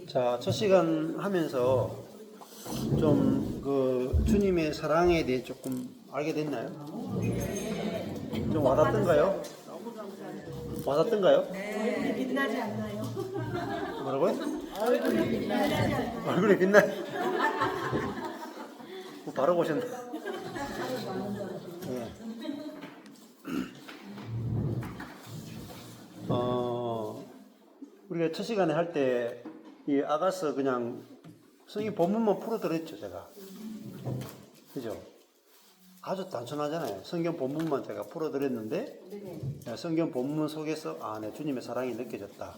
자, 첫 시간 하면서 좀 그 주님의 사랑에 대해 조금 알게 됐나요? 좀 와닿던가요? 와닿던가요? 얼굴이 빛나지 않나요? 뭐라고요? 얼굴이 빛나지 않나요? 얼굴이 빛나. 뭐 바로 보셨네. 네. 우리가 첫 시간에 할 때 이 아가서 그냥 성경 본문만 풀어드렸죠, 제가. 그죠? 아주 단순하잖아요. 성경 본문만 제가 풀어드렸는데 성경 본문 속에서 내 주님의 사랑이 느껴졌다.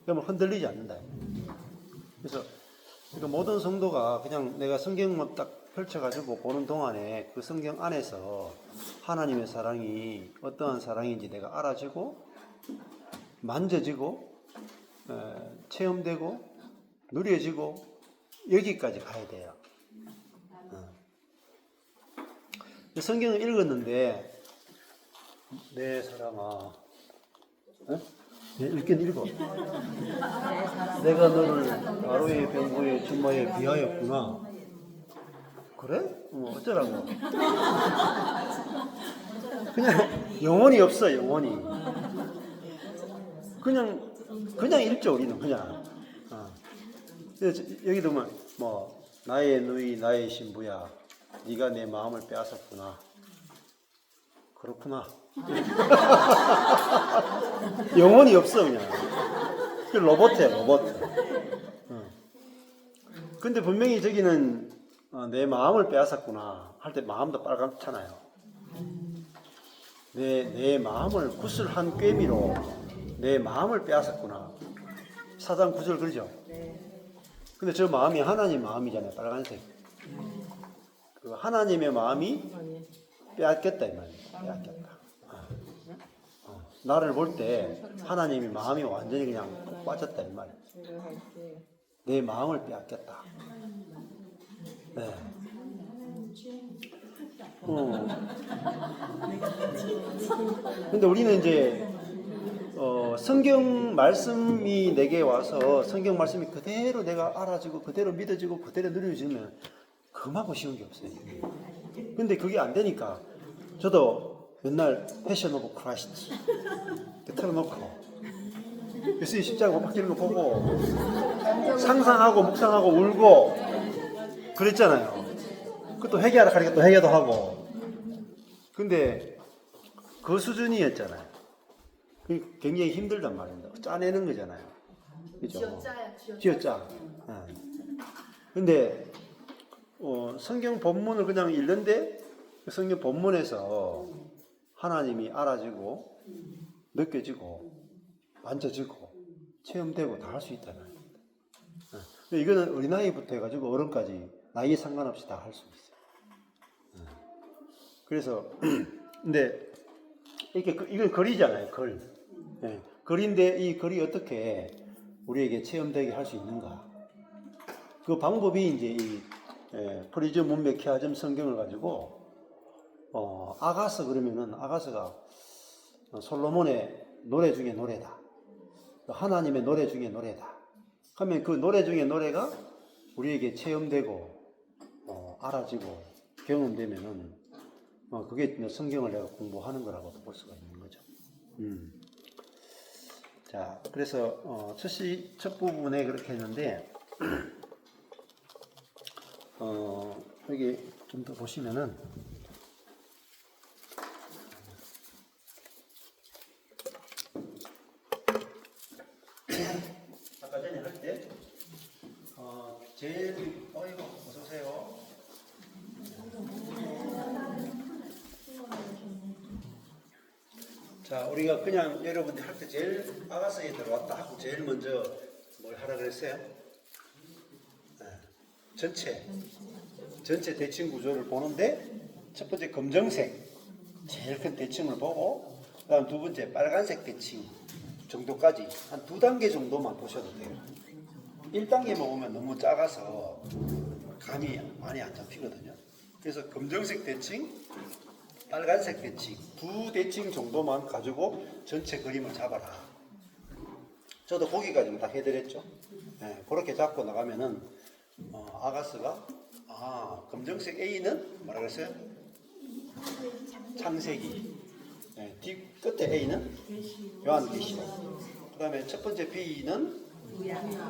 그러면 흔들리지 않는다. 그래서 그러니까 모든 성도가 그냥 내가 성경만 딱 펼쳐가지고 보는 동안에 그 성경 안에서 하나님의 사랑이 어떠한 사랑인지 내가 알아지고 만져지고 체험되고 누려지고 여기까지 가야 돼요. 성경을 읽었는데 내 사랑아, 읽긴 읽어. 내가 너를 바로의 병고의 주마에 비하였구나. 그래? 어쩌라고? 그냥 영혼이 없어, 영혼이. 그냥 읽죠, 우리는 그냥. 여기 보면 뭐 나의 누이 나의 신부야, 네가 내 마음을 빼앗았구나. 그렇구나. 영혼이 없어 그냥. 그 로봇이야, 로봇. 근데 분명히 저기는 내 마음을 빼앗았구나 할 때 마음도 빨갛잖아요. 내 마음을 구슬한 꿰미로 내 마음을 빼앗았구나. 4장 9절 그러죠? 근데 저 마음이 하나님 마음이잖아요. 빨간색. 그 하나님의 마음이 빼앗겼다 이 말이에요. 빼앗겼다. 나를 볼 때 하나님의 마음이 완전히 그냥 푹 빠졌다 이 말이에요. 내 마음을 빼앗겼다. 네. 근데 우리는 이제 성경 말씀이 내게 와서 성경 말씀이 그대로 내가 알아지고 그대로 믿어지고 그대로 누려지면 그만큼 쉬운 게 없어요. 근데 그게 안 되니까 저도 옛날 패션 오브 크라이스트 틀어놓고 예수님 십자가 못 박히는 거 보고 상상하고 묵상하고 울고 그랬잖아요. 그것도 회개하라 하니까 또 회개도 하고. 근데 그 수준이었잖아요. 굉장히 힘들단 말입니다. 짜내는 거잖아요. 그죠? 쥐어짜. 근데 성경 본문을 그냥 읽는데 성경 본문에서 하나님이 알아지고 느껴지고 만져지고 체험되고 다 할 수 있다는 겁니다. 이거는 어린아이부터 해가지고 어른까지 나이에 상관없이 다 할 수 있어요. 그래서 근데 이건 글이잖아요. 글. 글인데 이 글이 어떻게 우리에게 체험되게 할 수 있는가? 그 방법이 이제 이 프리즘 문맥 키아즘 성경을 가지고 아가서 그러면은 아가서가 솔로몬의 노래 중에 노래다. 하나님의 노래 중에 노래다. 하면 그 노래 중에 노래가 우리에게 체험되고 알아지고 경험되면은 그게 성경을 내가 공부하는 거라고 볼 수가 있는 거죠. 자, 그래서 첫 부분에 그렇게 했는데 여기 좀 더 보시면은 아까 전에 할 때 제일 어이구 어서 오세요. 자, 우리가 그냥 여러분들 할 때 제일 아가서에 들어왔다 하고 제일 먼저 뭘 하라 그랬어요? 전체 대칭 구조를 보는데 첫 번째 검정색 제일 큰 대칭을 보고 그다음 두 번째 빨간색 대칭 정도까지 한 2단계 정도만 보셔도 돼요. 1단계만 보면 너무 작아서 감이 많이 안 잡히거든요. 그래서 검정색 대칭, 빨간색 대칭 두 대칭 정도만 가지고 전체 그림을 잡아라. 저도 거기까지는 다 해드렸죠. 예, 그렇게 잡고 나가면은 아가스가 검정색 A는 뭐라 그랬어요? 창세기. 예, 뒤 끝에 A는 요한계시록. 그다음에 첫 번째 B는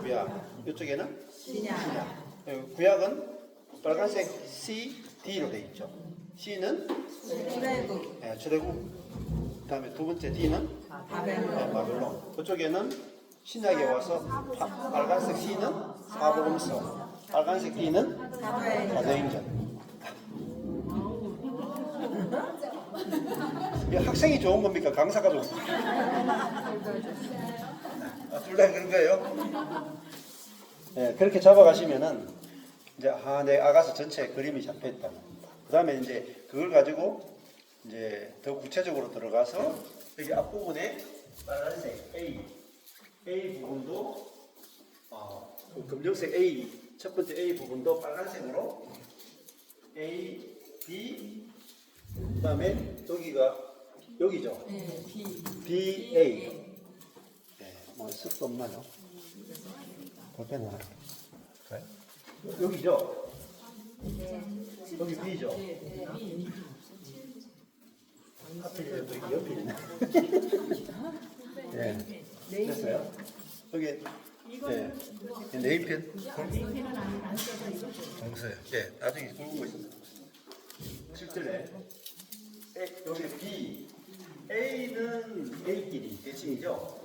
구약. 이쪽에는 신약. 예, 구약은 빨간색 C, D로 돼 있죠. C는 출애굽. 그다음에 두 번째 D는 바벨론. 그쪽에는 신약에 와서 빨간색 C는 사복음서, 빨간색 D는 사도행전. 이 학생이 좋은 겁니까? 강사가 좋은 겁니까? 둘 다 그런 거예요? 네, 그렇게 잡아가시면은 이제 내 아가서 전체 그림이 잡혀있다는 겁니다. 그 다음에 이제 그걸 가지고 이제 더 구체적으로 들어가서 여기 앞부분에 빨간색 A 부분도 그 검정색 A 첫 번째 A 부분도 빨간색으로 A, B 그다음에 여기죠. B, A. 네, 뭐 쓸 수 없나요? 볼펜 하나. 그래? 여기죠. 여기 B죠. 하필 또 옆에 있네. 네. 됐어요? 여기 네임펜 정서요. 예, 나중에 굵은 거 있습니다. 7절에 여기 B, A는 A끼리 대칭이죠.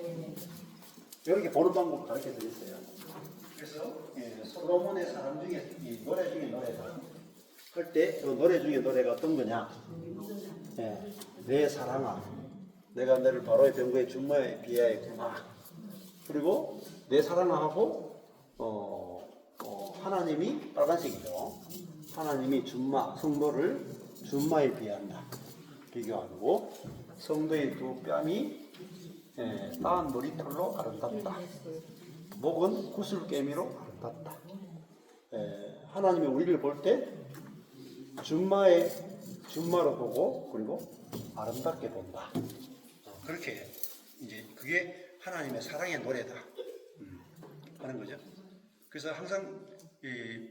이렇게 보는 방법 가르쳐 드렸어요. 그래서 솔로몬의 사람 중에 이 노래 중에 노래다 할 때 그 노래 중에 노래가 어떤 거냐? 내 사랑아, 내가 너를 바로의 병거의 준마에 비하했구나. 그리고 내 사랑하고 하나님이 빨간색이죠. 하나님이 준마 성도를 준마에 비한다. 비교하고 성도의 두 뺨이 따은 머리털로 아름답다. 목은 구슬깨미로 아름답다. 하나님이 우리를 볼 때 준마로 보고 그리고 아름답게 본다. 그렇게 이제 그게 하나님의 사랑의 노래다 하는 거죠. 그래서 항상 이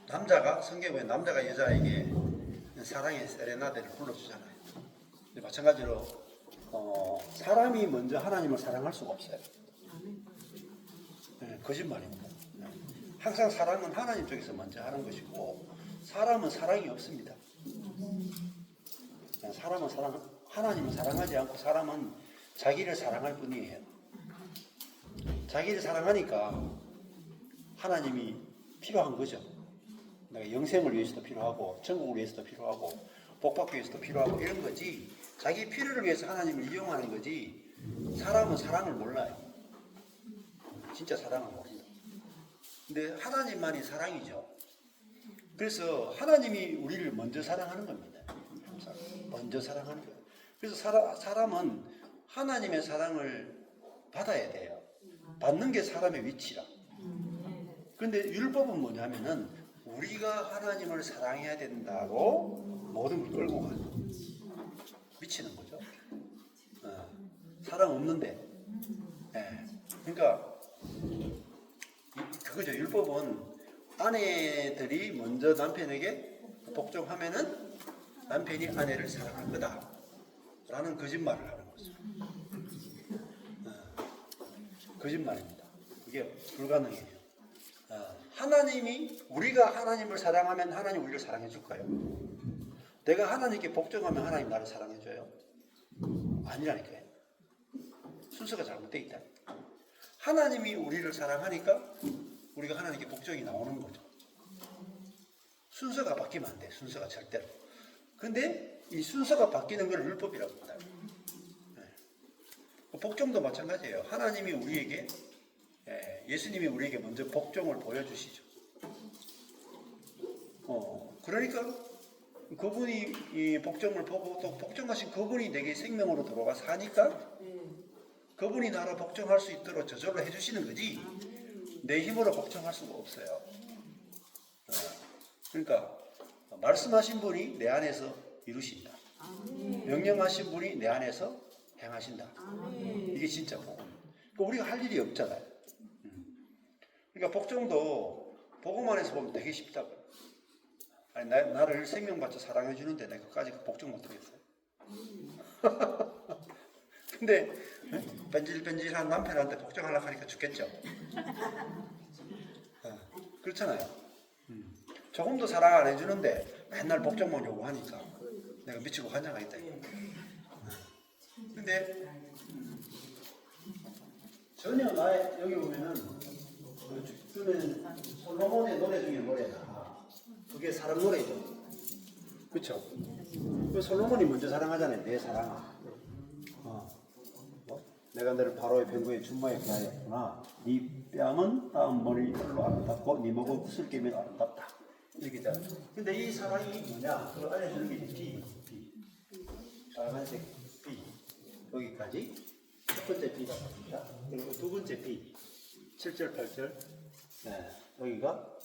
남자가 성경에 남자가 여자에게 사랑의 세레나데를 불러주잖아요. 마찬가지로 사람이 먼저 하나님을 사랑할 수가 없어요. 거짓말입니다. 항상 사랑은 하나님 쪽에서 먼저 하는 것이고 사람은 사랑이 없습니다. 사람은 하나님을 사랑하지 않고 사람은 자기를 사랑할 뿐이에요. 자기를 사랑하니까 하나님이 필요한 거죠. 내가 영생을 위해서도 필요하고 천국을 위해서도 필요하고 복받기 위해서도 필요하고 이런 거지. 자기 필요를 위해서 하나님을 이용하는 거지. 사람은 사랑을 몰라요. 진짜 사랑을 모른다. 근데 하나님만이 사랑이죠. 그래서 하나님이 우리를 먼저 사랑하는 겁니다. 먼저 사랑하는 거예요. 그래서 사람은 하나님의 사랑을 받아야 돼요. 받는 게 사람의 위치라. 그런데 율법은 뭐냐면은 우리가 하나님을 사랑해야 된다고 모든 걸 끌고 가는 미치는 거죠. 사랑 없는데. 그러니까 그거죠. 율법은 아내들이 먼저 남편에게 복종하면은 남편이 아내를 사랑할 거다 라는 거짓말을 하는 거죠. 거짓말입니다. 그게 불가능해요. 하나님이 우리가 하나님을 사랑하면 하나님 우리를 사랑해 줄까요? 내가 하나님께 복종하면 하나님 나를 사랑해 줘요? 아니라니까요. 순서가 잘못되어 있다. 하나님이 우리를 사랑하니까 우리가 하나님께 복종이 나오는 거죠. 순서가 바뀌면 안 돼. 순서가 절대로. 근데 이 순서가 바뀌는 걸 율법이라고 합니다. 복종도 마찬가지예요. 하나님이 우리에게 예수님이 우리에게 먼저 복종을 보여주시죠. 그러니까 그분이 이 복종을 보고 또 복종하신 그분이 내게 생명으로 들어가 사니까 그분이 나를 복종할 수 있도록 저절로 해주시는 거지 내 힘으로 복종할 수가 없어요. 그러니까 말씀하신 분이 내 안에서 이루신다. 명령하신 분이 내 안에서 행하신다. 이게 진짜 복음. 우리가 할 일이 없잖아요. 그러니까 복종도 보고만 해서 보면 되게 쉽다고. 아니, 나를 생명 바쳐 사랑해 주는데 내가 그까지 복종 못하겠어요. 근데 뺀질뺀질한 남편한테 복종하려고 하니까 죽겠죠. 그렇잖아요. 조금도 사랑 안 해주는데 맨날 복종만 요구하니까 내가 미치고 환장하겠다. 근데 전혀 나의 여기 보면은 솔로몬의 노래 중에 노래가 그게 사랑 노래죠. 그렇죠? 그 솔로몬이 먼저 사랑하잖아요. 내 사랑아. 내가 너를 바로의 병거에 준마에 비하였구나. 네 뺨은 다음 머리 털로 아름답고 네 목은 구슬깨면 아름답다. 이렇게 잖아요. 근데 이 사랑이 뭐냐? 그걸 알려주는 게 B. 빨간색 B. 여기까지 첫 번째 B가 됩니다. 그리고 두 번째 B. 7절, 8절. 네, 여기가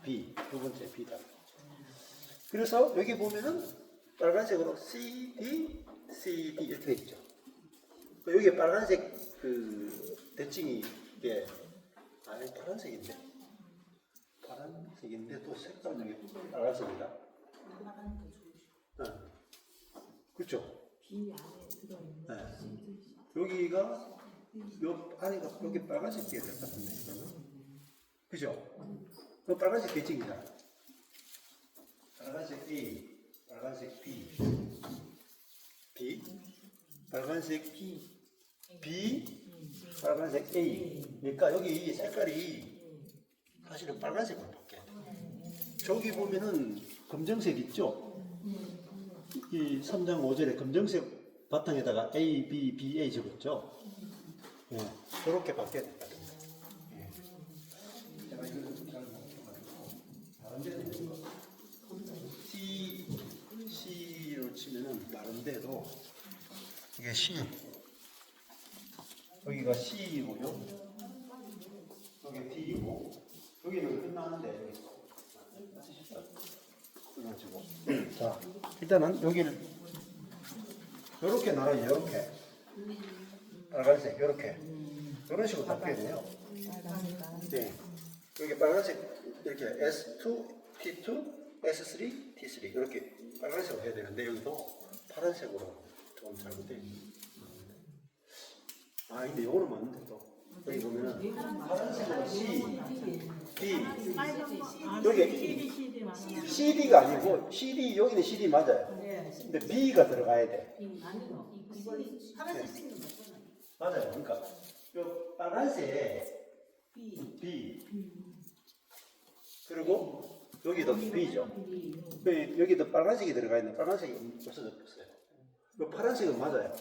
B. 두 번째 B다. 그래서 여기 보면은 빨간색으로 C, D, C, D 이렇게 있죠. 여기 빨간색 그 대칭이 이게 아니 파란색인데 또 색깔 중에 빨간색이다. 네. 그렇죠. 네. 여기가 요 안에가 여기 빨간색 띠가 될 것 같은데, 그죠? 그 빨간색 대칭이잖아. 빨간색 A, 빨간색 B, 빨간색 B, 빨간색 A. 그러니까 여기 색깔이 사실은 빨간색으로 바뀌어야 돼. 저기 보면은 검정색 있죠? 이 3장 5절에 검정색 바탕에다가 A, B, B, A 적었죠? 예, 저렇게 바뀌어야 된다는 거예요. 예. 제가 이걸 좀잘 못해가지고 다른 데는 C로 치면은 다른 데도 이게 C, 여기가 C이고요, 여기 D이고, 여기는 끝나는데 그래가지고 자 일단은 여기를 이렇게 나눠요. 이렇게 빨간색 이렇게 이런 식으로 바뀌어야 돼요. 네. 여기 빨간색 이렇게 S2, T2, S3, T3 이렇게 빨간색으로 해야 되는데 여기도 파란색으로 조금 잘못돼 있네요. 근데 이거는 맞는데 또 여기 보면은 파란색으로 C, D 여기 CD가 아니고 CD 여기는 CD 맞아요. 근데 B가 들어가야 돼. 네. 맞아요. 그러니까 요 빨간색 B 그리고 여기도 B죠. 여기도 빨간색이 들어가 있는 빨간색이 없어요. 요 파란색은 맞아요.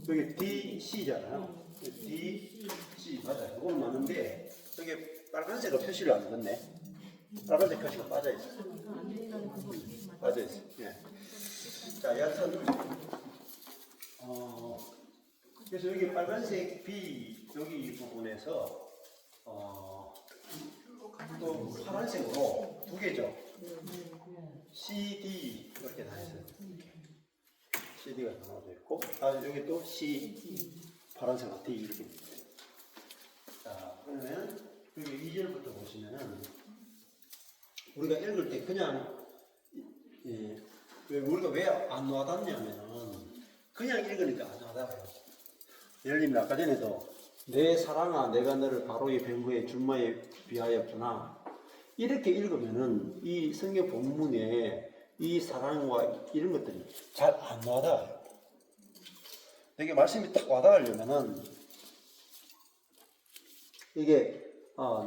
여기 D, C잖아요. D, C 맞아요. 이건 맞는데 여기 빨간색을 표시를 안 넣네. 빨간색 표시가 빠져 있어요. 빠져 있어요. 예. 자, 여하튼 그래서 여기 빨간색 B 여기 부분에서 또 파란색으로 두 개죠. C, D 이렇게 다 있어요. CD가 나눠져 있고, 여기 또 C 파란색으로 D 이렇게 있어요. 자, 그러면 여기 2절부터 보시면은 우리가 읽을 때 그냥 우리가 왜 안 와닿냐면은 그냥 읽으니까 안 와닿아요. 예를 들면 아까 전에도 내 사랑아 내가 너를 바로의 병거에 준마에 비하였구나 이렇게 읽으면은 이 성경 본문에 이 사랑과 이런 것들이 잘 안 와닿아요. 이게 말씀이 딱 와닿으려면은 이게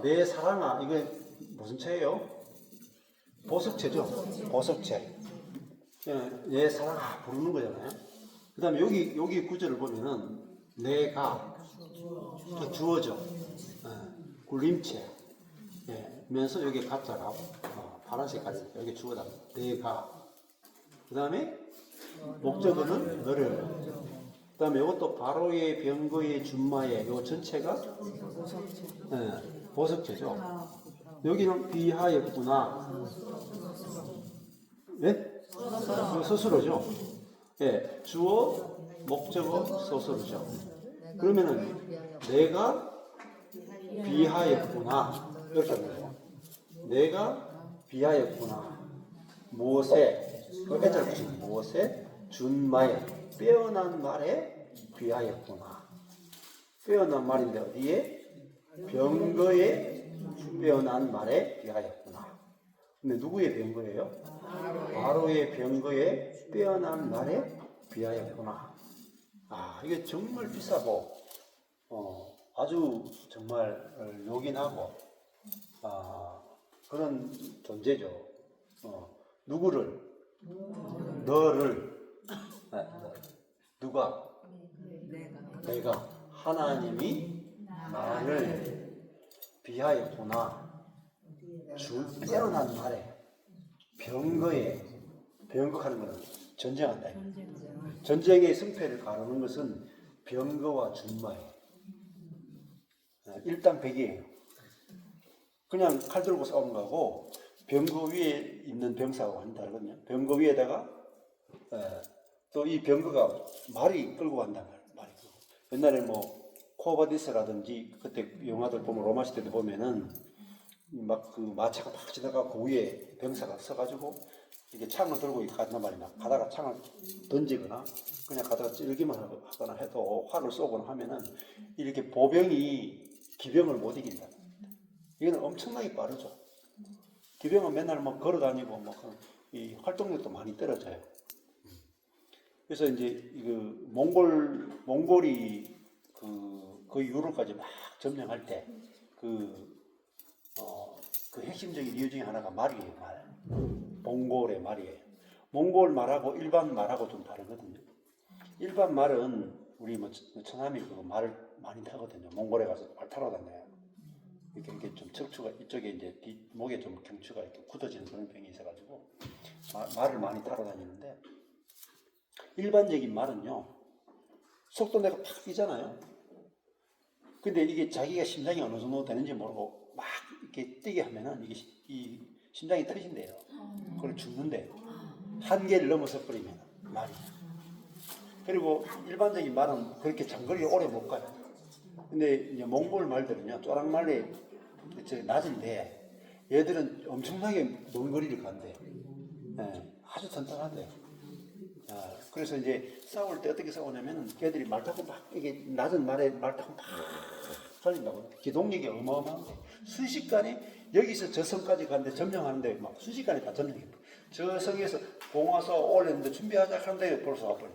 내 사랑아 이게 무슨 채예요? 보석채죠. 보석채. 내 사랑아 부르는 거잖아요. 그 다음에 여기 구절을 보면은 내가 주어져. 굴림체. 면서 여기 가짜가 파란색깔이 여기 주어다. 내가. 그 다음에 목적어는 너를. 그 다음에 이것도 바로의 병거의 준마에 요 전체가 보석체죠. 여기는 비하였구나. 네? 스스로죠. 예, 주어, 목적어, 서술이죠. 그러면은 내가 비하였구나 이렇게 합니다. 내가 비하였구나. 무엇에 애자를 붙인 무엇에 준마에 빼어난 말에 비하였구나. 빼어난 말인데 어디에? 병거에 빼어난 말에 비하였구나. 근데 누구의 병거예요? 바로의 병거에 빼어난 말에 비하였구나. 아, 이게 정말 비싸고 아주 정말 요긴하고 그런 존재죠. 누구를? 너를. 누가? 내가. 하나님이 나를 비하였구나. 빼어난 말에 병거에 병거하는 것은 전쟁한다. 전쟁의 승패를 가르는 것은 병거와 준마예요. 일당백이에요. 그냥 칼 들고 싸우는 거하고 병거 위에 있는 병사하고 완전 다르거든요. 병거 위에다가 또 이 병거가 말이 끌고 간단 말이에요. 말이 끌고. 옛날에 뭐 코바디스라든지 그때 영화들 보면 로마 시대도 보면은 막 그 마차가 막 지나가고 그 위에 병사가 서가지고 이게 창을 들고 간단 말이야. 가다가 창을 던지거나 그냥 가다가 찔기만 하거나 해도 활을 쏘거나 하면은 이렇게 보병이 기병을 못 이긴다. 이거는 엄청나게 빠르죠. 기병은 맨날 뭐 걸어 다니고 뭐 이 활동력도 많이 떨어져요. 그래서 이제 그 몽골이 그 유럽까지 막 점령할 때 그 핵심적인 이유 중에 하나가 말이에요. 말. 몽골의 말이에요. 몽골 말하고 일반 말하고 좀 다르거든요. 일반 말은 우리 뭐 처남이 그 말을 많이 타거든요. 몽골에 가서 말 타러 다녀요. 이렇게 좀 척추가 이쪽에 이제 목에 좀 경추가 이렇게 굳어지는 그런 병이 있어가지고 말을 많이 타러 다니는데 일반적인 말은요 속도 내가 팍 뛰잖아요. 근데 이게 자기가 심장이 어느 정도 되는지 모르고 막 이렇게 뛰게 하면은 이게 이 심장이 터진대요. 그걸 죽는데요. 한계를 넘어서 버리면 말이. 그리고 일반적인 말은 그렇게 장거리 오래 못 가요. 근데 이제 몽골 말들은요 쪼랑말리 낮은데 얘들은 엄청나게 먼 거리를 간대. 아주 튼튼하대. 그래서 이제 싸울 때 어떻게 싸우냐면은 걔들이 말 타고 막 이게 낮은 말에 말 타고 막 달린다고. 기동력이 어마어마한데 순식간에 여기서 저 성까지 가는데 점령하는데 막 순식간에 다 점령해. 저 성에서 봉화사 올렸는데 준비하자 하는데 벌써 와버려.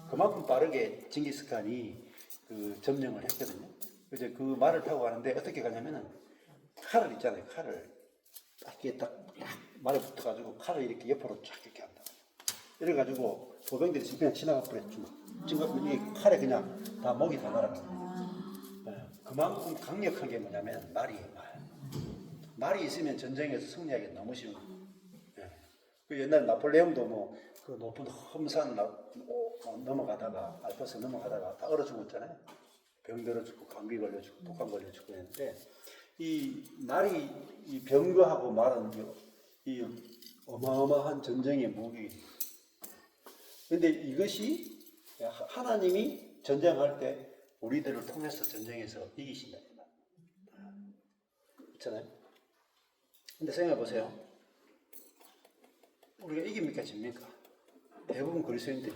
그만큼 빠르게 징기스칸이 그 점령을 했거든요. 이제 그 말을 타고 가는데 어떻게 가냐면은 칼을 있잖아요. 칼을 이렇게 딱 말에 붙어가지고 칼을 이렇게 옆으로 쫙 이렇게 한다. 이래가지고 보병들이 그냥 지나가 버렸죠. 지금 이 칼에 그냥 다 목이 다 날아가요. 그만큼 강력한 게 뭐냐면 말이에요. 말이 있으면 전쟁에서 승리하기 너무 쉬운. 그 옛날 나폴레옹도 뭐 그 높은 험산 넘어가다가 알프스 넘어가다가 다 얼어 죽었잖아요. 병들어 죽고 감기 걸려 죽고 독감 걸려 죽고 했는데 이 말이 이 병거하고 말은 이 어마어마한 전쟁의 무기. 근데 이것이 하나님이 전쟁할 때 우리들을 통해서 전쟁에서 이기신다. 있잖아요. 근데 생각해 보세요. 우리가 이깁니까 집니까? 대부분 그리스도인들이.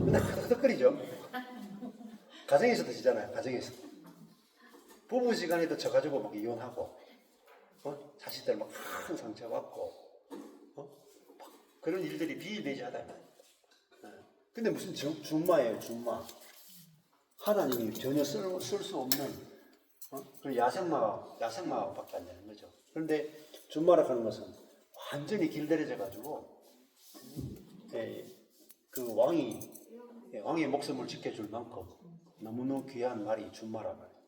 근데 흑흑거리죠. 가정에서도 지잖아요. 가정에서. 부부 시간에도 져가지고 막 이혼하고, 자식들 막 큰 상처받고, 그런 일들이 비일비재하다. 근데 무슨 준마예요, 준마. 하나님이 전혀 쓸 수 없는, 야생마밖에 안 되는 거죠. 그런데 준마라 하는 것은 완전히 길들여져가지고, 그 왕의 목숨을 지켜줄 만큼 너무너무 귀한 말이 준마란 말입니다.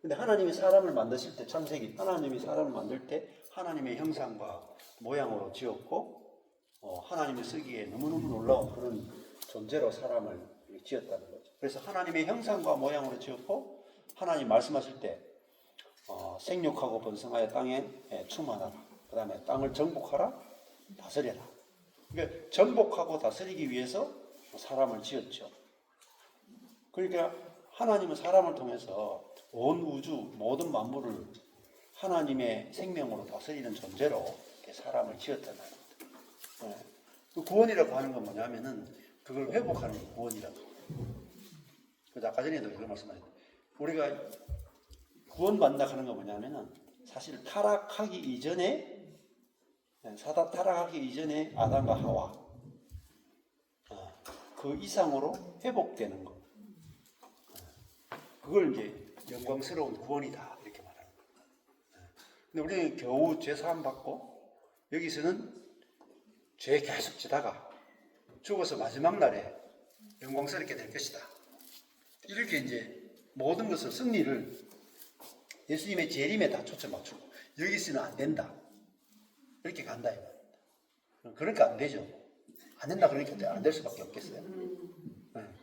근데 하나님이 사람을 만드실 때 창세기, 하나님이 사람을 만들 때 하나님의 형상과 모양으로 지었고, 하나님이 쓰기에 너무너무 놀라운 그런 존재로 사람을 지었다는 거죠. 그래서 하나님의 형상과 모양으로 지었고, 하나님 말씀하실 때 생육하고 번성하여 땅에 충만하라. 그 다음에 땅을 정복하라, 다스려라. 그러니까 정복하고 다스리기 위해서 사람을 지었죠. 그러니까 하나님은 사람을 통해서 온 우주 모든 만물을 하나님의 생명으로 다스리는 존재로 이렇게 사람을 지었다는 겁니다. 그 구원이라고 하는 건 뭐냐면은 그걸 회복하는 게 구원이라고. 그래서 아까 전에도 이런 말씀하셨는데 우리가 구원받는다 하는 건 뭐냐면은 사실 타락하기 이전에 아담과 하와 그 이상으로 회복되는 것. 그걸 이제 영광스러운 구원이다 이렇게 말하는 거예요. 근데 우리는 겨우 죄 사함 받고 여기서는 죄 계속 지다가 죽어서 마지막 날에 영광스럽게 될 것이다. 이렇게 이제 모든 것을 승리를 예수님의 재림에 다 초점 맞추고 여기서는 안 된다. 이렇게 간다 이 말입니다. 그러니까 안 되죠. 안 된다 그러니까 안 될 수밖에 없겠어요.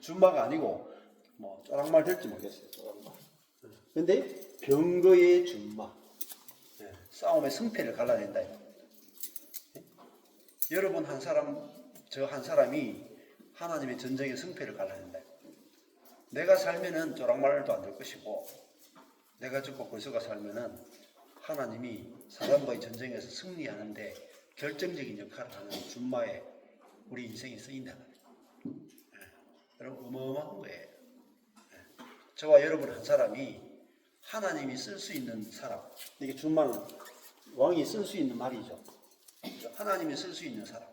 준마가 아니고 뭐 쪼랑말 될지 모르겠어요. 쪼랑말. 근데 병거의 준마, 싸움의 승패를 갈라낸다 이 말입니다. 여러분 한 사람, 저 한 사람이 하나님의 전쟁의 승패를 갈라낸다. 내가 살면은 쪼랑말도 안 될 것이고, 내가 죽고 벌써가 살면은 하나님이 사람과의 전쟁에서 승리하는데 결정적인 역할을 하는 준마에 우리 인생이 쓰인다. 여러분 어마어마한 거예요. 저와 여러분 한 사람이 하나님이 쓸 수 있는 사람, 이게 준마는 왕이 쓸 수 있는 말이죠. 하나님이 쓸 수 있는 사람.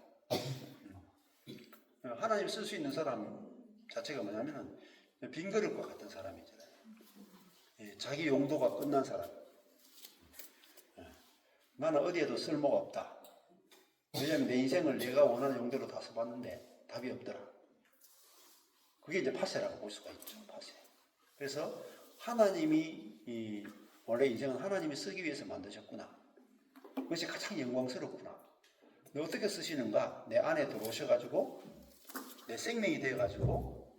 하나님이 쓸 수 있는 사람 자체가 뭐냐면은 빈 그릇과 같은 사람이잖아요. 자기 용도가 끝난 사람. 나는 어디에도 쓸모가 없다. 왜냐하면 내 인생을 내가 원하는 용도로 다 써봤는데 답이 없더라. 그게 이제 파세라고 볼 수가 있죠. 파세. 그래서 하나님이 원래 인생은 하나님이 쓰기 위해서 만드셨구나. 그것이 가장 영광스럽구나. 너 어떻게 쓰시는가? 내 안에 들어오셔가지고 내 생명이 되어가지고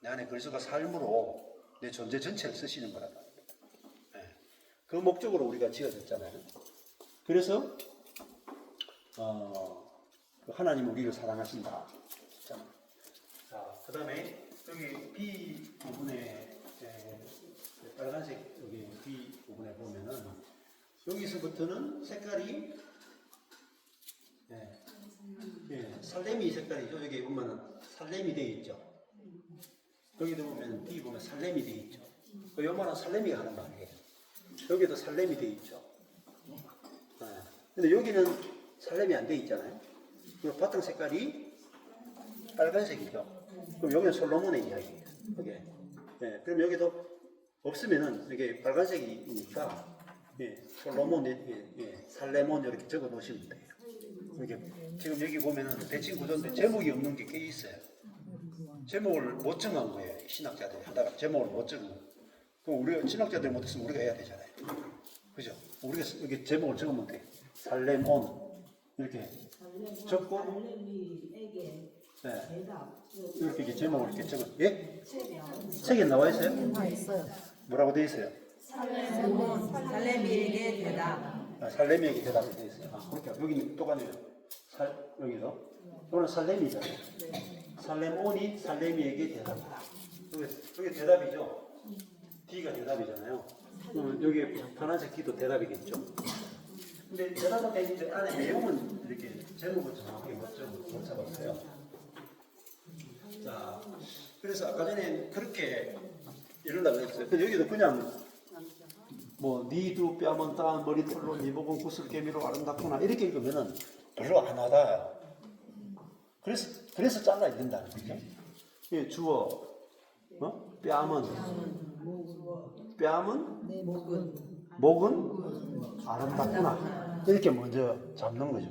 내 안에 그리스도가 삶으로 내 존재 전체를 쓰시는 거란 말입니다. 그 목적으로 우리가 지어졌잖아요. 그래서 하나님 우리를 사랑하신다. 자, 그 다음에 여기 B 부분에 빨간색 여기 B 부분에 보면은 여기서부터는 색깔이 살레미 색깔이죠. 여기 보면은 살레미 되어 있죠. 여기도 보면 B 보면 살레미 되어 있죠. 그 요만한 살레미가 하는 말이에요. 여기도 살렘이 되어 있죠. 근데 여기는 살렘이 안 되어 있잖아요. 그리고 바탕 색깔이 빨간색이죠. 그럼 여기는 솔로몬의 이야기예요. 그럼 여기도 없으면은 이게 빨간색이니까 솔로몬, 살레몬 이렇게 적어 놓으시면 돼요. 이렇게 지금 여기 보면은 대칭 구조인데 제목이 없는 게 꽤 있어요. 제목을 못 정한 거예요. 신학자들이 하다가 제목을 못 정한 거예요. 그럼 우리가 신학자들이 못했으면 우리가 해야 되잖아요. 그죠? 우리가 여기 제목을 적으면 돼. 살렘온 이렇게 적고 이렇게 제목을 이렇게 적어. 예? 책에 나와 있어요? 있어요. 뭐라고 돼 있어요? 살레미에게 대답. 살렘에게 대답이 돼 있어요. 그러니까 여기는 똑같네요. 여기도 이거는 살렘이잖아요. 살렘온이 살레미에게 대답하라. 여기 대답이죠. D가 대답이잖아요. 그러면 여기 파란색 D도 대답이겠죠. 근데 대답은 되는데 안에 내용은 이렇게 제목을 정확하게 못 잡았어요. 자, 그래서 아까 전에 그렇게 이런다고 했어요. 근데 여기도 그냥 뭐 니두 뺨은 따 머리털로 니 목은 구슬 개미로 아름답구나 이렇게 읽으면은 별로 안 와닿아요. 그래서 잘라 읽는다는 거죠. 예, 주어 뺨은 목은 아름답구나 이렇게 먼저 잡는 거죠.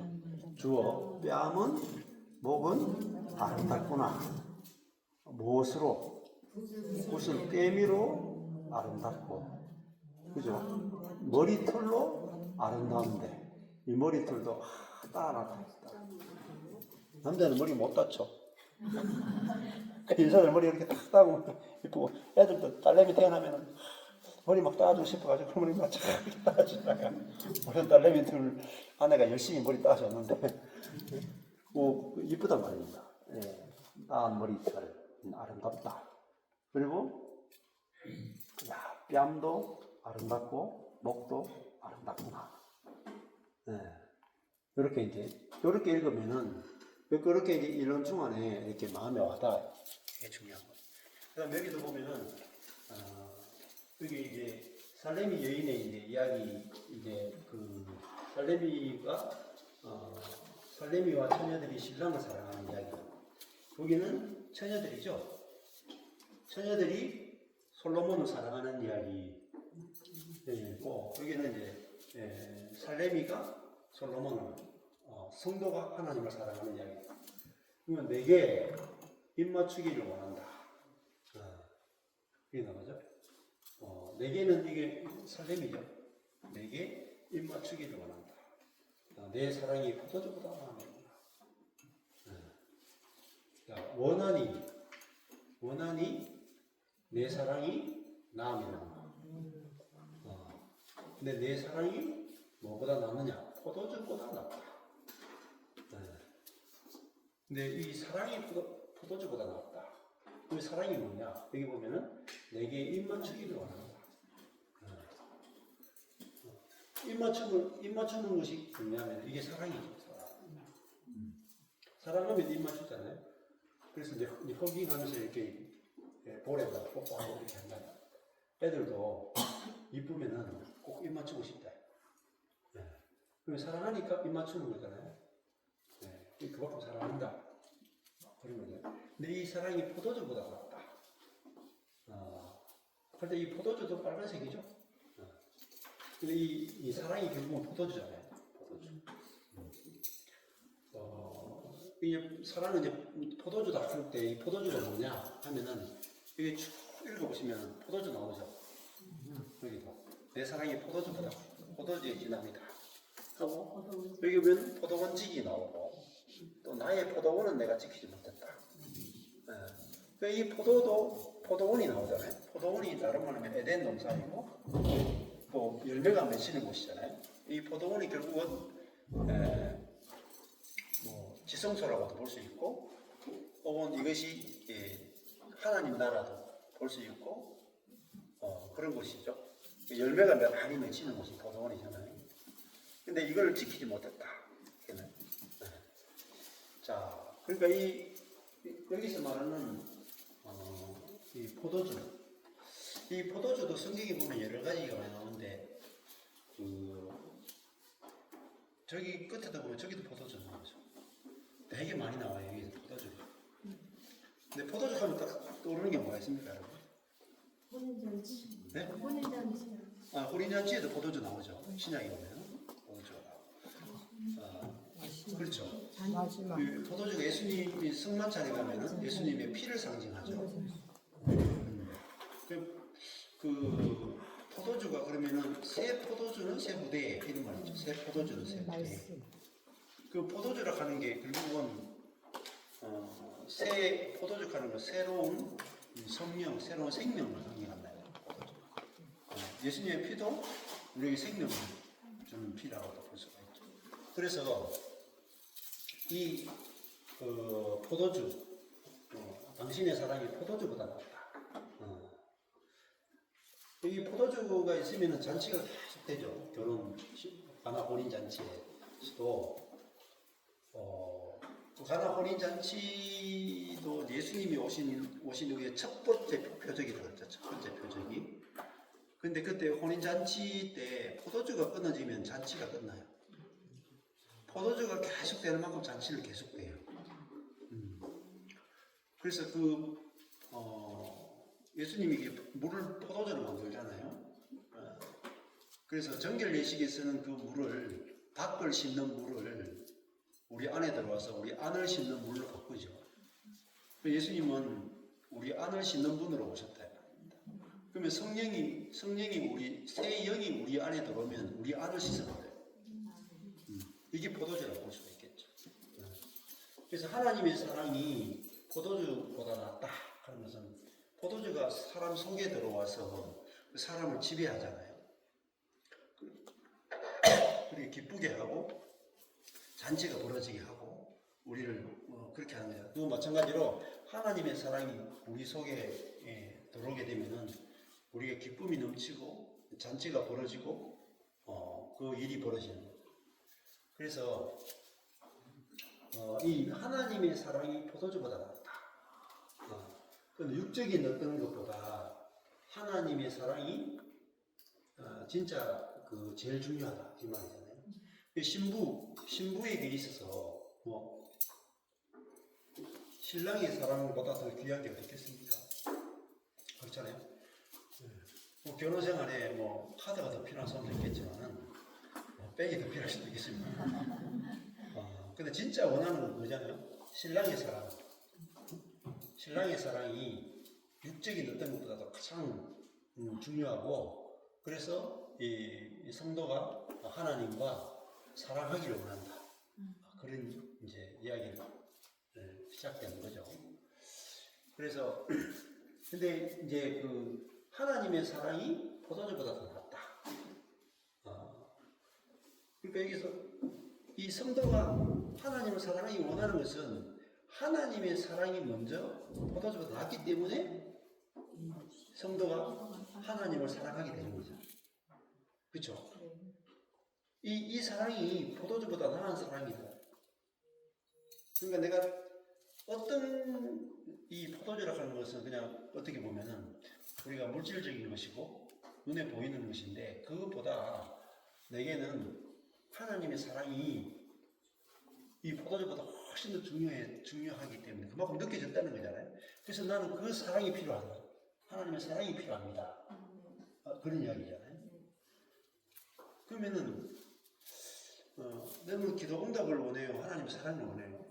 주어 뺨은 목은 아름답구나. 무엇으로? 구슬 꿰미로 아름답고, 그죠? 머리털로 아름다운데 이 머리털도 하나하나 남자는 머리 못 다쳐. 여자들 머리 이렇게 딱 따고 이쁘고 애들도 딸내미 태어나면 머리 막 따주고 싶어가지고 그 머리 막 착 따주다가 우리 딸내미 둘 아내가 열심히 머리 따줬는데 뭐 이쁘단 말입니다. 나은 머리털 아름답다. 그리고 야, 뺨도 아름답고 목도 아름답구나. 네. 이렇게 읽으면은 그렇게 이제 이론충 안에 이렇게 마음에 와닿아. 이게 중요한 거예요. 그다음 여기도 보면은 여기 이제 살레미 여인의 이제 이야기 이제 그 살레미와 처녀들이 신랑을 사랑하는 이야기. 여기는 처녀들이죠. 처녀들이 솔로몬을 사랑하는 이야기고 여기는 이제 살레미가 솔로몬을 성도가 하나님을 사랑하는 이야기. 그러면 내게 입맞추기를 원한다. 이게 나가죠? 내게는 이게 살렘이죠. 내게 입맞추기를 원한다. 내 사랑이 포도주보다 나은다. 원하니 내 사랑이 나음이라. 근데 내 사랑이 뭐보다 낫느냐? 포도주보다 낫다. 근데 이 사랑이 포도주보다 낫다. 그 사랑이 뭐냐? 여기 보면은 내게 입맞추기를 원한다. 입맞추는 것이 뭐냐면 이게 사랑이죠. 사랑하면 입맞추잖아요. 그래서 이제 허깅하면서 이렇게 볼에다 뽀뽀하고 이렇게 한다. 애들도 이쁘면은 꼭 입맞추고 싶다. 그럼 사랑하니까 입맞추는 거잖아요. 그만큼 사랑한다. 그런 거죠. 근데 이 사랑이 포도주보다 낫다. 그런데 이 포도주도 빨간색이죠. 근데 이 사랑이 결국은 포도주잖아요. 포도주. 이 사랑은 이제 포도주다 할 때 이 포도주가 뭐냐 하면은 이게 쭉 읽어보시면 포도주 나오죠. 여기도 내 사랑이 포도주보다 포도주에 지납니다. 하고 여기 보면 포도원직이 나오고 또 나의 포도원은 내가 지키지 못했다. 이 포도원이 나오잖아요. 포도원이 다른 말로 하면 에덴 동산이고 또 열매가 맺히는 곳이잖아요. 이 포도원이 결국은 지성소라고도 볼 수 있고 혹은 이것이 하나님 나라도 볼 수 있고 그런 곳이죠. 열매가 많이 맺히는 곳이 포도원이잖아요. 근데 이걸 지키지 못했다. 자, 그러니까 여기서 말하는 이 포도주도 성경에 보면 여러 가지가 많이 나오는데 저기 끝에도 보면 저기도 포도주 나오죠. 되게 많이 나와요. 여기서 포도주. 근데 포도주 하면 딱 떠오르는 게 뭐가 있습니까, 여러분? 혼인잔치. 네? 혼인잔치. 혼인잔치에도 포도주 나오죠. 신약에 보면 포도주가 나오고. 그렇죠. 마지막. 포도주가 예수님이 성만찬에 가면은 예수님의 피를 상징하죠. 그 포도주가 그러면은 새 포도주는 새 부대에 이런 말이죠. 새 포도주는 새 부대에. 그 포도주라 하는 게 결국은 새 포도주 하는 건 새로운 성령, 새로운 생명을 상징한다요. 예수님의 피도 우리에게 생명을 주는 피라고도 볼 수가 있죠. 그래서 이 포도주, 당신의 사랑이 포도주보다 낫다. 이 포도주가 있으면 잔치가 계속 되죠. 결혼, 가나 혼인 잔치에도 가나 혼인 잔치도 예수님이 오신 후에 첫 번째 표적이 들었죠. 첫 번째 표적이. 근데 그때 혼인 잔치 때 포도주가 끊어지면 잔치가 끝나요. 포도주가 계속 되는 만큼 잔치를 계속돼요. 그래서 예수님이 물을 포도주로 만들잖아요. 그래서 정결 예식에서는 그 물을 닭을 씹는 물을 우리 안에 들어와서 우리 안을 씹는 물로 바꾸죠. 예수님은 우리 안을 씹는 분으로 오셨다. 그러면 성령이 우리 새 영이 우리 안에 들어오면 우리 안을 씻어버려요. 이게 포도주라고 볼 수가 있겠죠. 그래서 하나님의 사랑이 포도주보다 낫다 하는 것은 포도주가 사람 속에 들어와서 그 사람을 지배하잖아요. 그리고 기쁘게 하고 잔치가 벌어지게 하고 우리를 그렇게 하는 거죠. 또 마찬가지로 하나님의 사랑이 우리 속에 들어오게 되면은 우리가 기쁨이 넘치고 잔치가 벌어지고 그 일이 벌어지는 거예요. 그래서 이 하나님의 사랑이 포도주보다 낫다. 근데 육적인 어떤 것보다 하나님의 사랑이 진짜 그 제일 중요하다 이 말이잖아요. 신부에게 있어서 신랑의 사랑보다 더 귀한 게 어떻겠습니까? 그렇잖아요. 결혼 생활에 카드가 더 필요한 사람도 있겠지만은 백이 더 필요할 수도 있겠습니다. 근데 진짜 원하는 건 뭐잖아요? 신랑의 사랑. 신랑의 사랑이 육적인 어떤 것보다도 가장 중요하고, 그래서 이 성도가 하나님과 사랑하기를 원한다. 그런 이제 이야기가 시작되는 거죠. 그래서 근데 이제 그 하나님의 사랑이 포도주보다 더 낫다. 그러니까 여기서 이 성도가 하나님을 사랑하기 원하는 것은 하나님의 사랑이 먼저 포도주보다 낫기 때문에 성도가 하나님을 사랑하게 되는 거죠. 그렇죠? 이 사랑이 포도주보다 나은 사랑이다. 그러니까 내가 어떤 이 포도주라고 하는 것은 그냥 어떻게 보면은 우리가 물질적인 것이고 눈에 보이는 것인데, 그것보다 내게는 하나님의 사랑이 이 포도주보다 훨씬 더 중요하기 때문에 그만큼 느껴졌다는 거잖아요. 그래서 나는 그 사랑이 필요하다. 하나님의 사랑이 필요합니다. 그런 이야기잖아요. 그러면은 내가 기도 응답을 원해요? 하나님의 사랑을 원해요?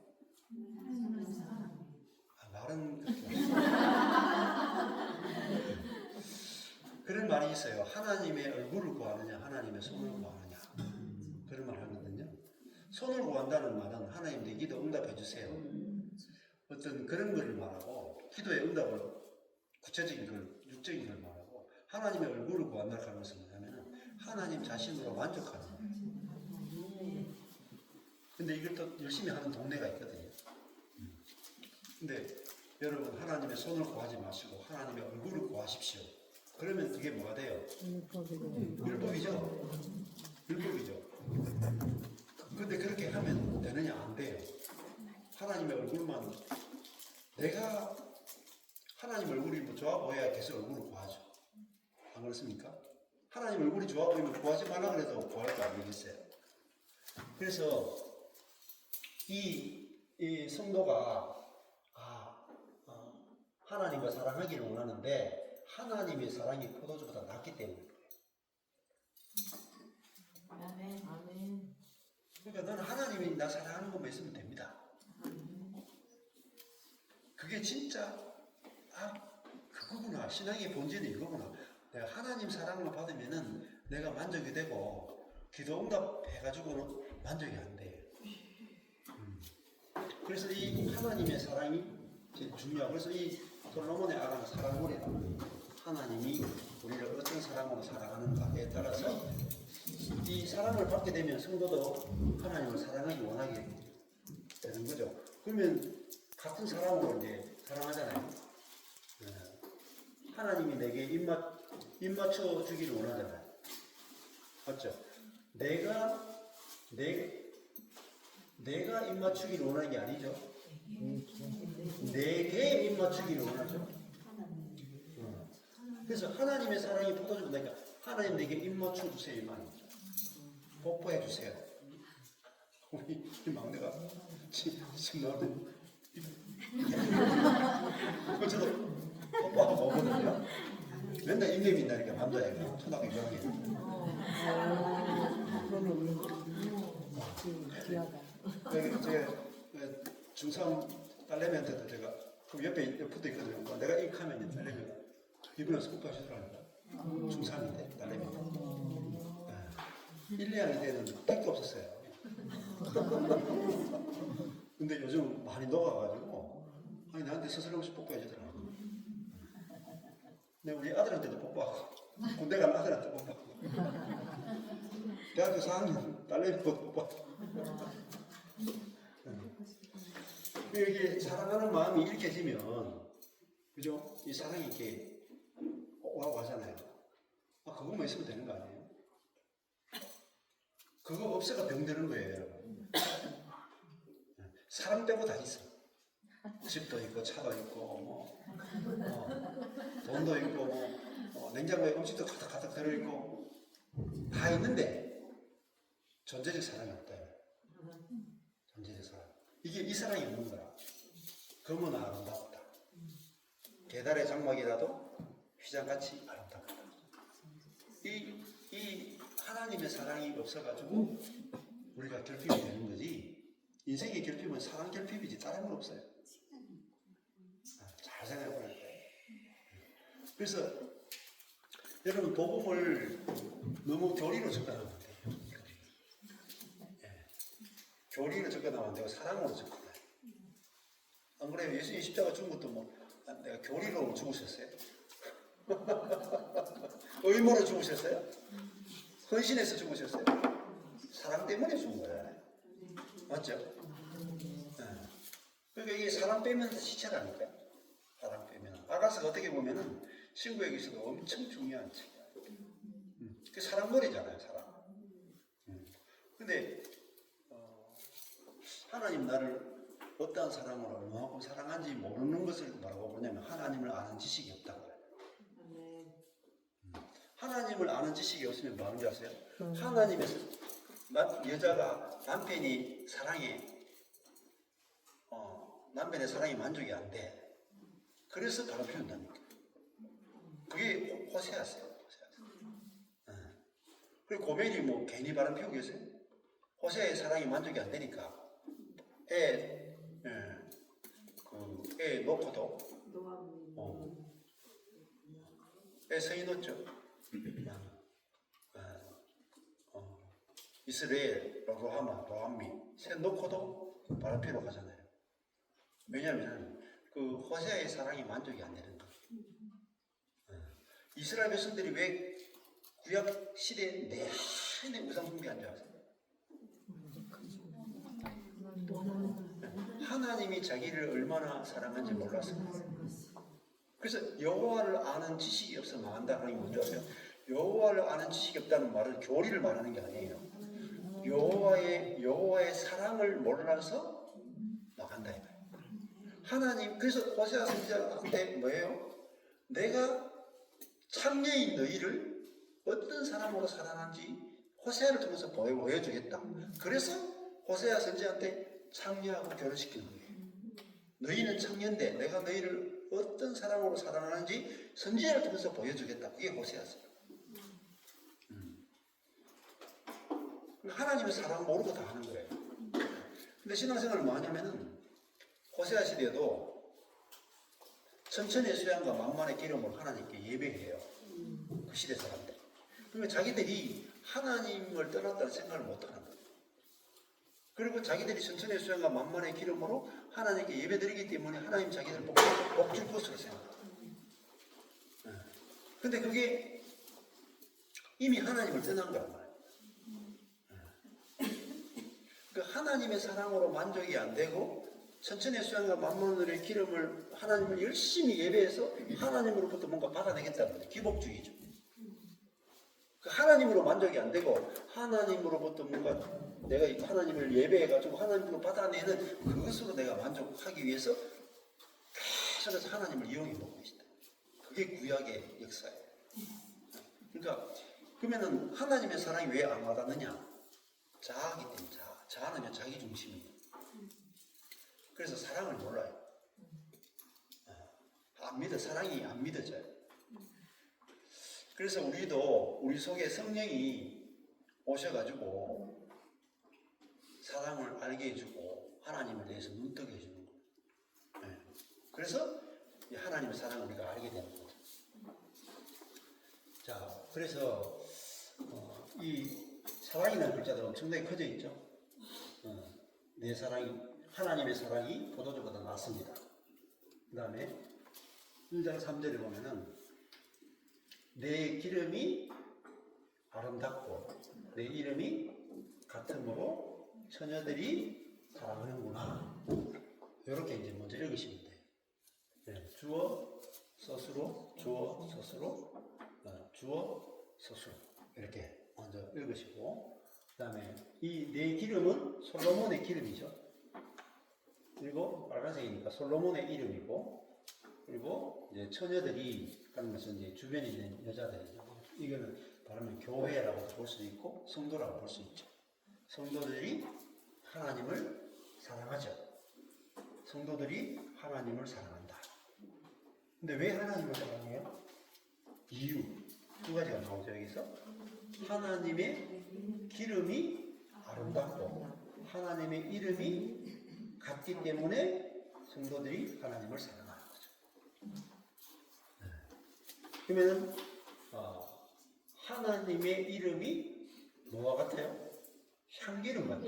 말은 그렇게 그런 말이 있어요. 하나님의 얼굴을 구하느냐, 하나님의 손을 구하느냐, 그런 말 하거든요. 손을 구한다는 말은 하나님 내 기도 응답해 주세요, 어떤 그런 것을 말하고, 기도의 응답을 구체적인 걸, 육적인 걸 말하고, 하나님의 얼굴을 구한다는 하는 것은 뭐냐면 하나님 자신으로 만족하는 거예요. 근데 이걸 또 열심히 하는 동네가 있거든요. 근데 여러분, 하나님의 손을 구하지 마시고 하나님의 얼굴을 구하십시오. 그러면 그게 뭐가 돼요? 율법이죠. 율법이죠. 근데 그렇게 하면 되느냐? 안 돼요. 하나님의 얼굴만, 내가 하나님 얼굴이 좋아 보여야 계속 얼굴을 구하죠. 안 그렇습니까? 하나님 얼굴이 좋아 보이면 구하지 말라 그래도 구할 거 아니겠어요? 그래서 이 성도가 하나님과 사랑하기를 원하는데 하나님의 사랑이 포도주보다 낫기 때문에 그래요. 아멘. 그러니까 너는 하나님이 나 사랑하는 것만 있으면 됩니다. 그게 진짜 그거구나. 신앙의 본질이 이거구나. 내가 하나님 사랑을 받으면은 내가 만족이 되고 기도 응답해가지고는 만족이 안 돼요. 그래서 이 하나님의 사랑이 제일 중요하고, 그래서 이 솔로몬의 아가는 사랑문이다. 하나님이 우리를 어떤 사랑으로 사랑하는가에 따라서 이 사랑을 받게 되면 성도도 하나님을 사랑하기 원하게 되는 거죠. 그러면 같은 사랑으로 이제 사랑하잖아요. 하나님이 내게 입맞춰 주기를 원하잖아요. 맞죠? 내가 입맞추기를 원하는 게 아니죠. 내게 입맞추기를 원하죠. 그래서 하나님의 사랑이 포도주니까 하나님 내게 입맞춰 주세요 이 말이죠. 뽀뽀해 주세요. 우리 막내가 지금 나한테 저도 뽀뽀하고 오거든요. 맨날 입 내민다니까 남자애가 초등학교 2학년. 제가 중3 딸내미한테도 제가 그 옆에 붙어 있거든요. 내가 이 하면 딸내미가 이분에서 뽀뽀하시더라고요. 중3인데 딸내미가 1, 2학년 때는 택도 없었어요. 근데 요즘 많이 녹아가지고 나한테 스스럼없이 뽀뽀해주더라고요. 근데 우리 아들한테도 뽀뽀하고, 군대 간 아들한테 뽀뽀하고, 대학교 4학년 딸내미도 뽀뽀하고. 여기 이게 사랑하는 마음이 일깨지면, 그죠? 이 사랑이 이렇게 오라고 하잖아요. 아, 그것만 있으면 되는 거 아니에요? 그거 없애가 병되는 거예요, 여러분. 사랑 빼고 다 있어. 집도 있고, 차도 있고, 돈도 있고, 냉장고에 음식도 가득 들어있고, 다 있는데, 존재적 사랑이 없다. 존재적 사랑. 이게 이 사랑이 없는 거야. 검은 아름답다. 계달의 장막이라도 휘장같이 아름답다. 이 하나님의 사랑이 없어가지고 우리가 결핍이 되는 거지. 인생의 결핍은 사랑 결핍이지 다른 건 없어요. 잘 생각해 보니까. 그래서 여러분 복음을 너무 교리로 접근하면 안 돼요. 교리로 접근하면 안 되고 사랑으로 접근해요. 안 그래요? 예수님 십자가 죽은 것도 내가 교리로 죽으셨어요? 의무로 죽으셨어요? 헌신해서 죽으셨어요? 사랑 때문에 죽은 거예요. 맞죠? 네. 그러니까 이게 사랑 빼면 시체라니까. 사랑 빼면. 아가스가 어떻게 보면은 신구에게서도 엄청 중요한 책이야. 그 사랑거리잖아요, 사랑. 근데 하나님 나를 어떠한 사랑으로 얼마만큼 사랑한지 모르는 것을 뭐라고 보냐면 하나님을 아는 지식이 없다고 그래요. 하나님을 아는 지식이 없으면 뭐 하는 줄 아세요? 하나님의 여자가 남편이 사랑에 남편의 사랑이 만족이 안 돼. 그래서 바람 피운다니까. 그게 호세아세요. 그리고 고멜이 뭐 괜히 바람 피우겠어요? 호세아의 사랑이 만족이 안 되니까 애 놓고도 애 서이 놓죠. 이스라엘, 로하마, 로함미 새 놓고도 바람 피우러 가잖아요. 왜냐하면 그 호세아의 사랑이 만족이 안 되는 거예요. 이스라엘 백성들이 왜 구약 시대에 내내 우상 숭배한 줄 아세요? 하나님이 자기를 얼마나 사랑한지 몰랐어요. 그래서 여호와를 아는 지식이 없어 망한다는 게 뭔지 아세요? 여호와를 아는 지식이 없다는 말은 교리를 말하는 게 아니에요. 여호와의 사랑을 몰라서 망한다 이거예요. 하나님 그래서 호세아 선지자한테 뭐예요? 내가 창녀인 너희를 어떤 사람으로 사랑하는지 호세아를 통해서 보여주겠다. 그래서 호세아 선지자한테 창녀하고 결혼시키는 거예요. 너희는 창녀인데 내가 너희를 어떤 사랑으로 사랑하는지 선지자를 통해서 보여주겠다. 그게 호세아였어요. 하나님의 사랑 모르고 다 하는 거예요. 근데 신앙생활을 뭐 하냐면은 호세아 시대에도 천천의 수양과 만만의 기름으로 하나님께 예배해요. 그 시대 사람들. 그러니까 자기들이 하나님을 떠났다는 생각을 못 하는 거예요. 그리고 자기들이 천천의 수양과 만만의 기름으로 하나님께 예배드리기 때문에 하나님 자기들 복 줄 것으로 생각해요. 근데 그게 이미 하나님을 떠난 거란 말이에요. 그 하나님의 사랑으로 만족이 안 되고 천천의 수양과 만만의 기름을 하나님을 열심히 예배해서 하나님으로부터 뭔가 받아내겠다는 거예요. 기복주의죠. 그 하나님으로 만족이 안 되고 하나님으로부터 뭔가 내가 하나님을 예배해가지고 하나님으로 받아내는 그것으로 내가 만족하기 위해서 계속해서 하나님을 이용해 보고 계시다. 그게 구약의 역사예요. 그러니까 그러면은 하나님의 사랑이 왜 안 와닿느냐? 자아기 때문에 자아는 자기 중심이에요. 그래서 사랑을 몰라요. 안 믿어 사랑이 안 믿어져요. 그래서 우리 속에 성령이 오셔가지고 사랑을 알게 해주고 하나님에 대해서 눈뜨게 해주는 거예요. 그래서 하나님의 사랑을 우리가 알게 되는 거죠. 자, 그래서 이 사랑이라는 글자도 엄청나게 커져 있죠. 내 사랑이 하나님의 사랑이 포도주보다 낫습니다. 그 다음에 1장 3절에 보면은 내 기름이 아름답고 내 이름이 같으므로 처녀들이 사랑하는구나. 이렇게 이제 먼저 읽으시면 돼요. 네, 주어, 서술어, 주어, 서술어, 주어, 서술 이렇게 먼저 읽으시고, 그 다음에 이 네 기름은 솔로몬의 기름이죠. 그리고 빨간색이니까 솔로몬의 이름이고, 그리고 이제 처녀들이 하는 것은 이제 주변에 있는 여자들이죠. 이거는 말하면 교회라고도 볼 수 있고 성도라고 볼 수 있죠. 성도들이 하나님을 사랑하죠. 성도들이 하나님을 사랑한다. 근데 왜 하나님을 사랑해요? 이유 두 가지가 나오죠. 여기서 하나님의 기름이 아름답고 하나님의 이름이 같기 때문에 성도들이 하나님을 사랑하는 거죠. 그러면 하나님의 이름이 뭐와 같아요? 향기름 같죠.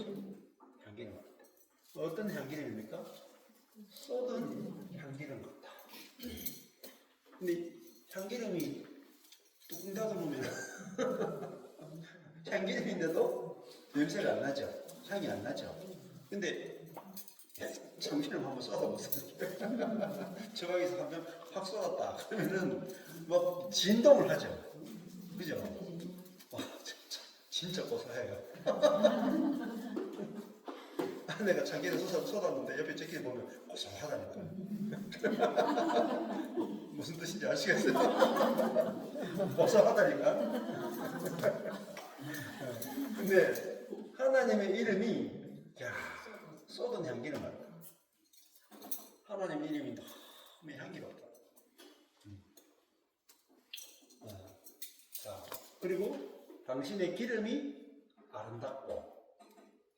향기름 같아요. 어떤 향기름입니까? 쏟은 향기름 같다. 근데 향기름이 뚜껑 닫아보면 향기름인데도 냄새가 안 나죠. 향이 안 나죠. 근데 참기름 한번 쏟아보세요. 저방에서 한 명 확 쏟았다. 그러면은 막 진동을 하죠. 그죠? 와, 진짜 고소해요. 내가 참기름 쏟았는데 옆에 적혀 보면 고소하다니까. 무슨 뜻인지 아시겠어요? 고소하다니까. 근데 하나님의 이름이 쏟은 향기를 말이야. 하나님의 이름이 너무 향기롭다. 자, 그리고 당신의 기름이 아름답고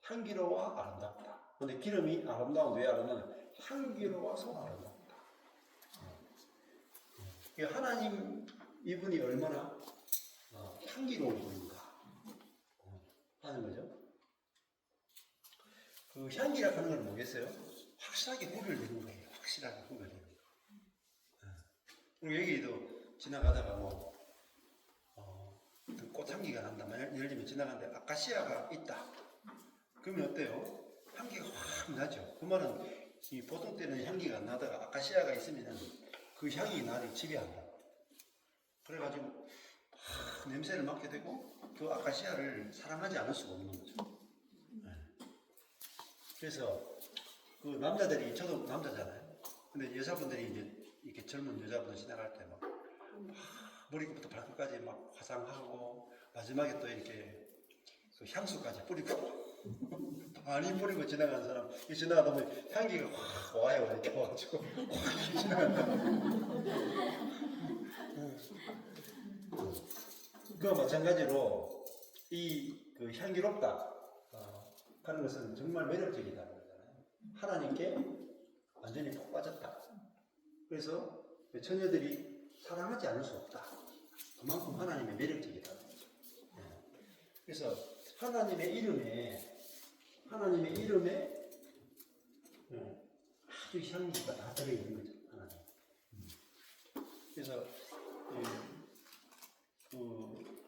향기로워 아름답다. 근데 기름이 아름다운 왜 아름다냐? 향기로워서 아름답다. 하나님 이분이 얼마나 향기로운 분인가 하는 거죠. 그 향기라고 하는 건 뭐겠어요? 확실하게 구별되는 거예요. 확실하게 구별되는 거. 그리고 여기도 지나가다가 꽃향기가 난다. 예를 들면 지나가는데 아카시아가 있다. 그러면 어때요? 향기가 확 나죠. 그 말은 보통 때는 향기가 안 나다가 아카시아가 있으면 그 향이 나를 지배한다. 그래가지고 냄새를 맡게 되고 그 아카시아를 사랑하지 않을 수가 없는 거죠. 그래서 그 남자들이, 저도 남자잖아요. 근데 여자분들이 이제 이렇게 젊은 여자분들 지나갈 때 막 머리부터 발끝까지 막 화장하고 마지막에 또 이렇게 그 향수까지 뿌리고 많이 뿌리고 지나가는 사람, 이 지나가다 보면 향기가 확 와요. 이렇게 와가지고 확 지나간다. 그와 마찬가지로 이 그 향기롭다 하는 것은 정말 매력적이다는 거잖아요. 하나님께 완전히 푹 빠졌다. 그래서 처녀들이 사랑하지 않을 수 없다. 그만큼 하나님의 매력적이다는 거죠. 그래서 하나님의 이름에 아주 향기가 다 들어있는 거죠. 하나님. 그래서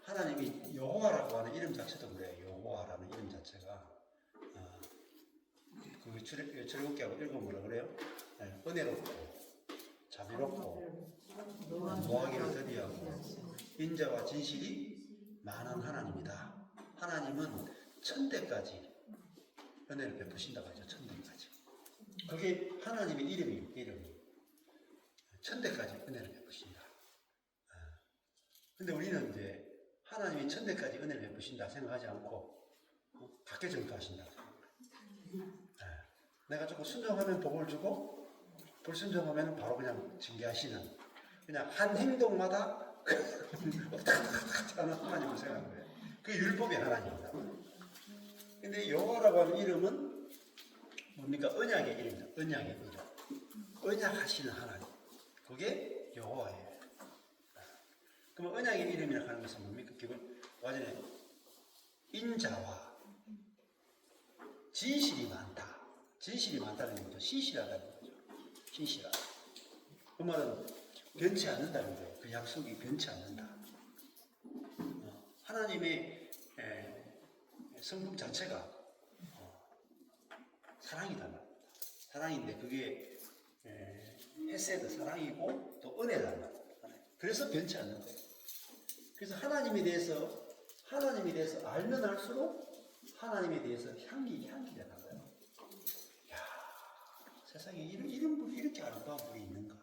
하나님이 여호와라고 하는 이름 자체도 그래요. 여호와라는 이름 자체가 그 출애굽기하고 읽으면 뭐라 그래요? 은혜롭고 자비롭고 노하기를 더디하고 인자와 진실이 많은 하나님이다. 하나님은 천대까지 은혜를 베푸신다고 하죠. 천대까지. 그게 하나님의 이름이에요. 이름이. 천대까지 은혜를 베푸신다. 근데 우리는 이제 하나님이 천대까지 은혜를 베푸신다 생각하지 않고 각계 전투하신다. 내가 조금 순종하면 복을 주고 불순종하면 바로 그냥 징계하시는, 그냥 한 행동마다 하는 하나님을 생각하는 거예요. 그게 율법의 하나님이다. 근데 여호와라고 하는 이름은 뭡니까? 언약의 이름이다. 언약의 이름. 언약하시는 하나님. 그게 여호와예요. 그럼 언약의 이름이라고 하는 것은 뭡니까? 기본 와전에 인자와 진실이 많다. 진실이 많다는 거죠. 신실하다는 거죠. 신실하다. 그 말은 변치 않는다는 거예요. 그 약속이 변치 않는다. 하나님의 성품 자체가 사랑이다. 사랑인데 그게 헤세드 사랑이고 또 은혜란 말이에요. 그래서 변치 않는 거예요. 그래서 하나님에 대해서 알면 알수록 하나님에 대해서 향기가 나요. 야, 세상에 이런 분이 이렇게 아름다운 분이 있는가?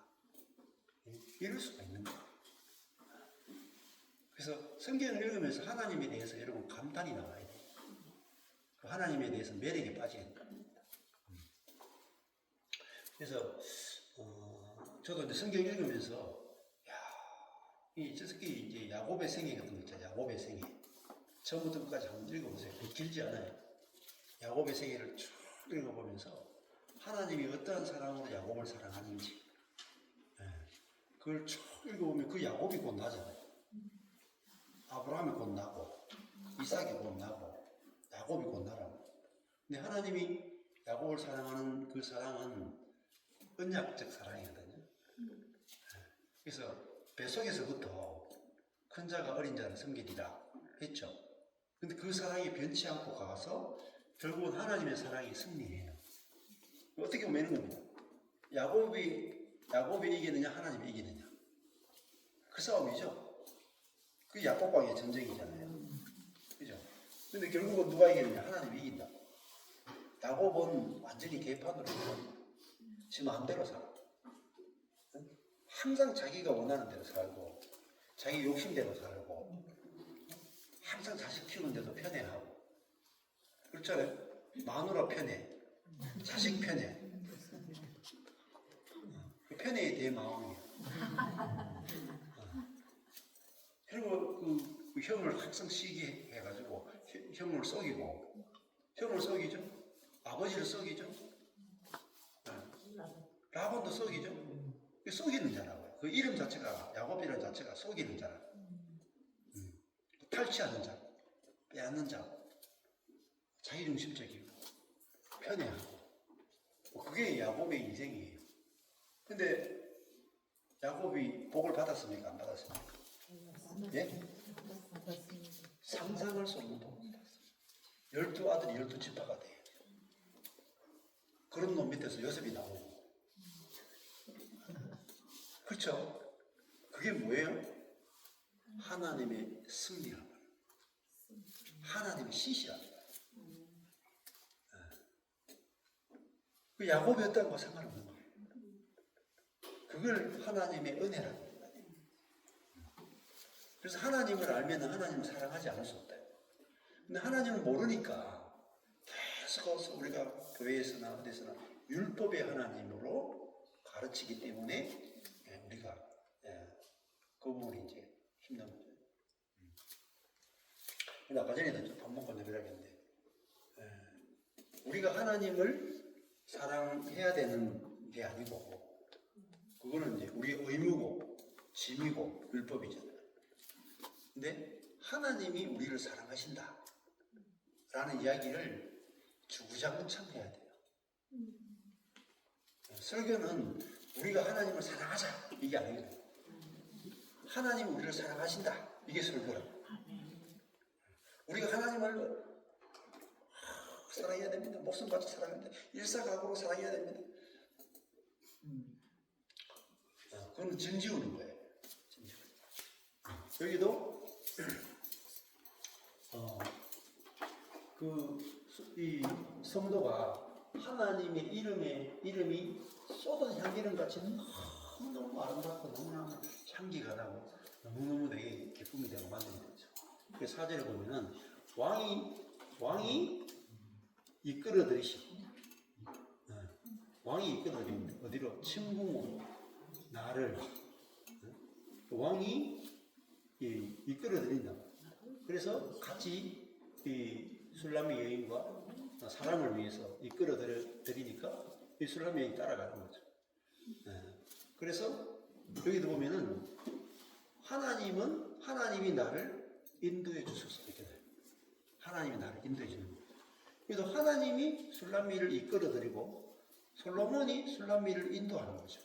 이럴 수가 있는가? 그래서 성경을 읽으면서 하나님에 대해서 여러분 감탄이 나와야 돼요. 하나님에 대해서 매력에 빠지게 됩니다. 그래서 저도 이제 성경 읽으면서 특히 이제 야곱의 생애 같은 거 있잖아요. 야곱의 생애. 처음부터 끝까지 한번 읽어보세요. 길지 않아요. 야곱의 생애를 쭉 읽어보면서 하나님이 어떠한 사랑으로 야곱을 사랑하는지 그걸 쭉 읽어보면 그 야곱이 곧 나잖아요. 아브라함이 곧 나고 이삭이 곧 나고 야곱이 곧 나라고. 근데 하나님이 야곱을 사랑하는 그 사랑은 언약적 사랑이거든요. 그래서 뱃속에서부터 큰 자가 어린 자를 섬기리라 했죠. 근데 그 사랑이 변치 않고 가서 결국은 하나님의 사랑이 승리해요. 어떻게 보면 이런 겁니다. 야곱이 이기느냐 하나님이 이기느냐 그 싸움이죠. 그 야곱과의 전쟁이잖아요. 그죠? 근데 결국은 누가 이기느냐 하나님이 이긴다. 야곱은 완전히 개판으로 지 마음대로 살아. 항상 자기가 원하는 대로 살고 자기 욕심대로 살고 항상 자식 키우는데도 편애하고 그렇잖아요. 마누라 편애, 자식 편애. 그 편애에 대해 마음이에요. 그리고 그 형을 항상 시기 해가지고 형을 속이고 형을 속이죠. 아버지를 속이죠. 라반도 속이죠. 속이는 자라고요. 그 이름 자체가 야곱이라는 자체가 속이는 자라. 탈취하는 자, 빼앗는 자, 자기중심적이고 편애하고 그게 야곱의 인생이에요. 근데 야곱이 복을 받았습니까? 안 받았습니까? 예? 상상할 수 없는 복을 받았어요. 12아들이 12지파가 돼요. 그런 놈 밑에서 요셉이 나오고 그렇죠? 그게 뭐예요? 하나님의 승리란 말이에요. 하나님의 시시란 말이에요. 그 야곱이 어떤 거 상관없는 거예요. 그걸 하나님의 은혜라고 해요. 그래서 하나님을 알면 하나님을 사랑하지 않을 수 없다. 근데 하나님을 모르니까 계속 우리가 교회에서나 어디서나 율법의 하나님으로 가르치기 때문에 우리가 그 부분이 이제 힘든 거죠. 근데 아까 전에도 좀 밥 먹고 내려가겠는데 우리가 하나님을 사랑해야 되는 게 아니고 그거는 이제 우리의 의무고 짐이고 율법이잖아요. 근데 하나님이 우리를 사랑하신다 라는 이야기를 주구장창 해야 돼요. 설교는 우리가 하나님을 사랑하자 이게 아니거든요. 하나님이 우리를 사랑하신다 이게 설교라고. 우리가 하나님을 사랑해야 됩니다. 목숨같이 사랑해야 됩니다. 일사각오로 사랑해야 됩니다. 그건 짐 지우는 거예요. 여기도 이 성도가 하나님의 이름이 쏟은 향기름 같이 너무너무 아름답고 너무너무 향기가 나고 너무너무 되게 기쁨이 되고 만들게 되죠. 그 사절에 보면은 왕이 이끌어들이시고 왕이 이끌어들입니다. 어디로? 침궁으로 나를 왕이 이끌어들인다. 그래서 같이 이 술람의 여인과 사람을 위해서 이끌어들이니까 이 술람의 여인이 따라가는 거죠. 그래서 여기도 보면은 하나님이 나를 인도해 주소서 이렇게 돼요. 하나님이 나를 인도해 주는 거예요. 그래서 하나님이 술람미를 이끌어들이고 솔로몬이 술람미를 인도하는 거죠.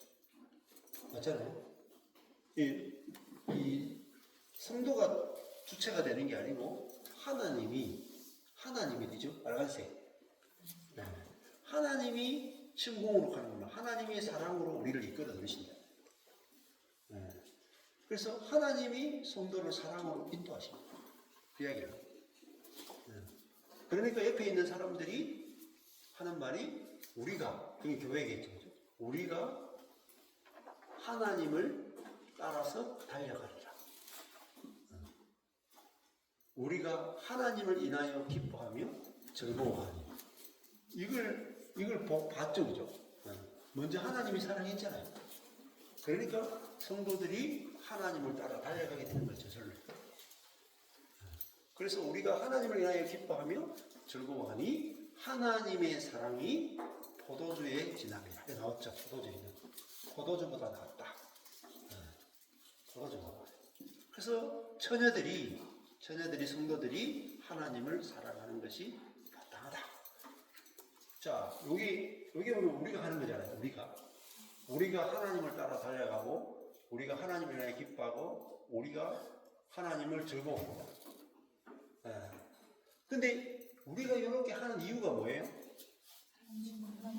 맞잖아요. 이 성도가 주체가 되는 게 아니고 하나님이 되죠. 빨간색. 하나님이 침공으로 가는구나. 하나님이 사랑으로 우리를 이끌어 들으신다. 예. 그래서 하나님이 성도를 사랑으로 인도하십니다. 그 이야기예요. 예. 그러니까 옆에 있는 사람들이 하는 말이 우리가, 그게 교회겠죠. 우리가 하나님을 따라서 달려가리라. 우리가 하나님을 인하여 기뻐하며 즐거워하니. 이걸 봤죠, 그죠? 먼저 하나님이 사랑했잖아요. 그러니까 성도들이 하나님을 따라 달려가게 되는 거죠, 저절로. 그래서 우리가 하나님을 인하여 기뻐하며 즐거워하니 하나님의 사랑이 포도주에 진함이라. 나왔죠, 포도주에는. 포도주보다 낫다. 포도주보다. 그래서 처녀들이 성도들이 하나님을 사랑하는 것이 마땅하다. 자, 여기 보면 우리가 하는 거잖아요. 우리가 하나님을 따라 달려가고, 우리가 하나님을 위하여 기뻐하고, 우리가 하나님을 즐거워합니다. 근데 우리가 이렇게 하는 이유가 뭐예요?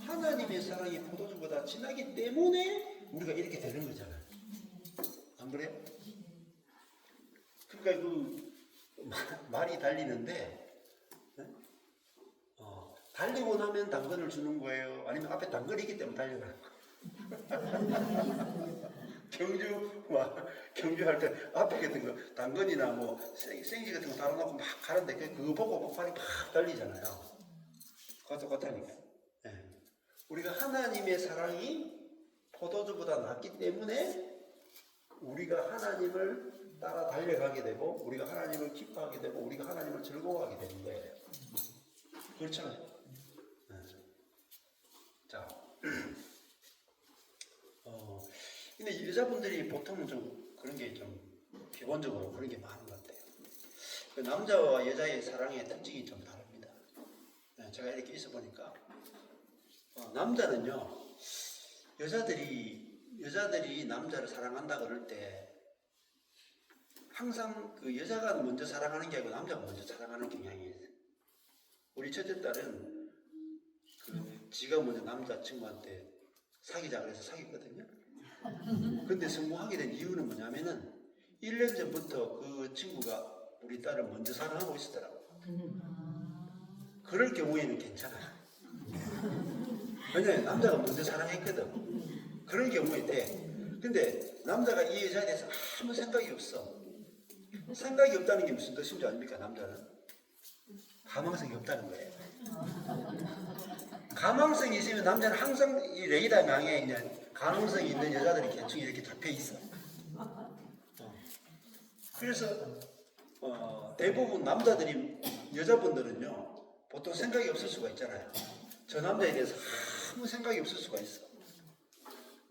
하나님의 사랑이 포도주보다 진하기 때문에 우리가 이렇게 되는 거잖아요. 안 그래요? 그러니까 그 말이 달리는데, 달리고 나면 당근을 주는 거예요? 아니면 앞에 당근이 있기 때문에 달려가는 거예요? 경주할 때 앞에 같은 거 당근이나 뭐 생지 같은 거 달아놓고 막 가는데 그거 보고 목판이 팍 달리잖아요. 그거 똑같다니까. 네. 우리가 하나님의 사랑이 포도주보다 낫기 때문에 우리가 하나님을 따라 달려가게 되고, 우리가 하나님을 기뻐하게 되고, 우리가 하나님을 즐거워하게 되는 거예요. 그렇잖아요. 네. 자, 근데 여자분들이 보통은 좀 그런 게 좀 기본적으로 그런 게 많은 것 같아요. 그 남자와 여자의 사랑의 특징이 좀 다릅니다. 네, 제가 이렇게 있어 보니까 남자는요, 여자들이 남자를 사랑한다 그럴 때 항상 그 여자가 먼저 사랑하는 게 아니고 남자가 먼저 사랑하는 경향이 있어요. 우리 첫째 딸은 지가 먼저 남자친구한테 사귀자 그래서 사귀었거든요. 근데 성공하게 된 이유는 뭐냐면은 1년 전부터 그 친구가 우리 딸을 먼저 사랑하고 있었더라고요. 그럴 경우에는 괜찮아요. 왜냐면 남자가 먼저 사랑했거든. 그런 경우에 돼. 근데 남자가 이 여자에 대해서 아무 생각이 없어. 생각이 없다는 게 무슨 뜻인지 아닙니까? 남자는 가망성이 없다는 거예요. 가망성이 있으면 남자는 항상 이 레이더 망에 그냥 가능성이 있는 여자들이 대충 이렇게 잡혀 있어. 그래서 대부분 여자분들은요, 보통 생각이 없을 수가 있잖아요. 저 남자에 대해서 아무 생각이 없을 수가 있어.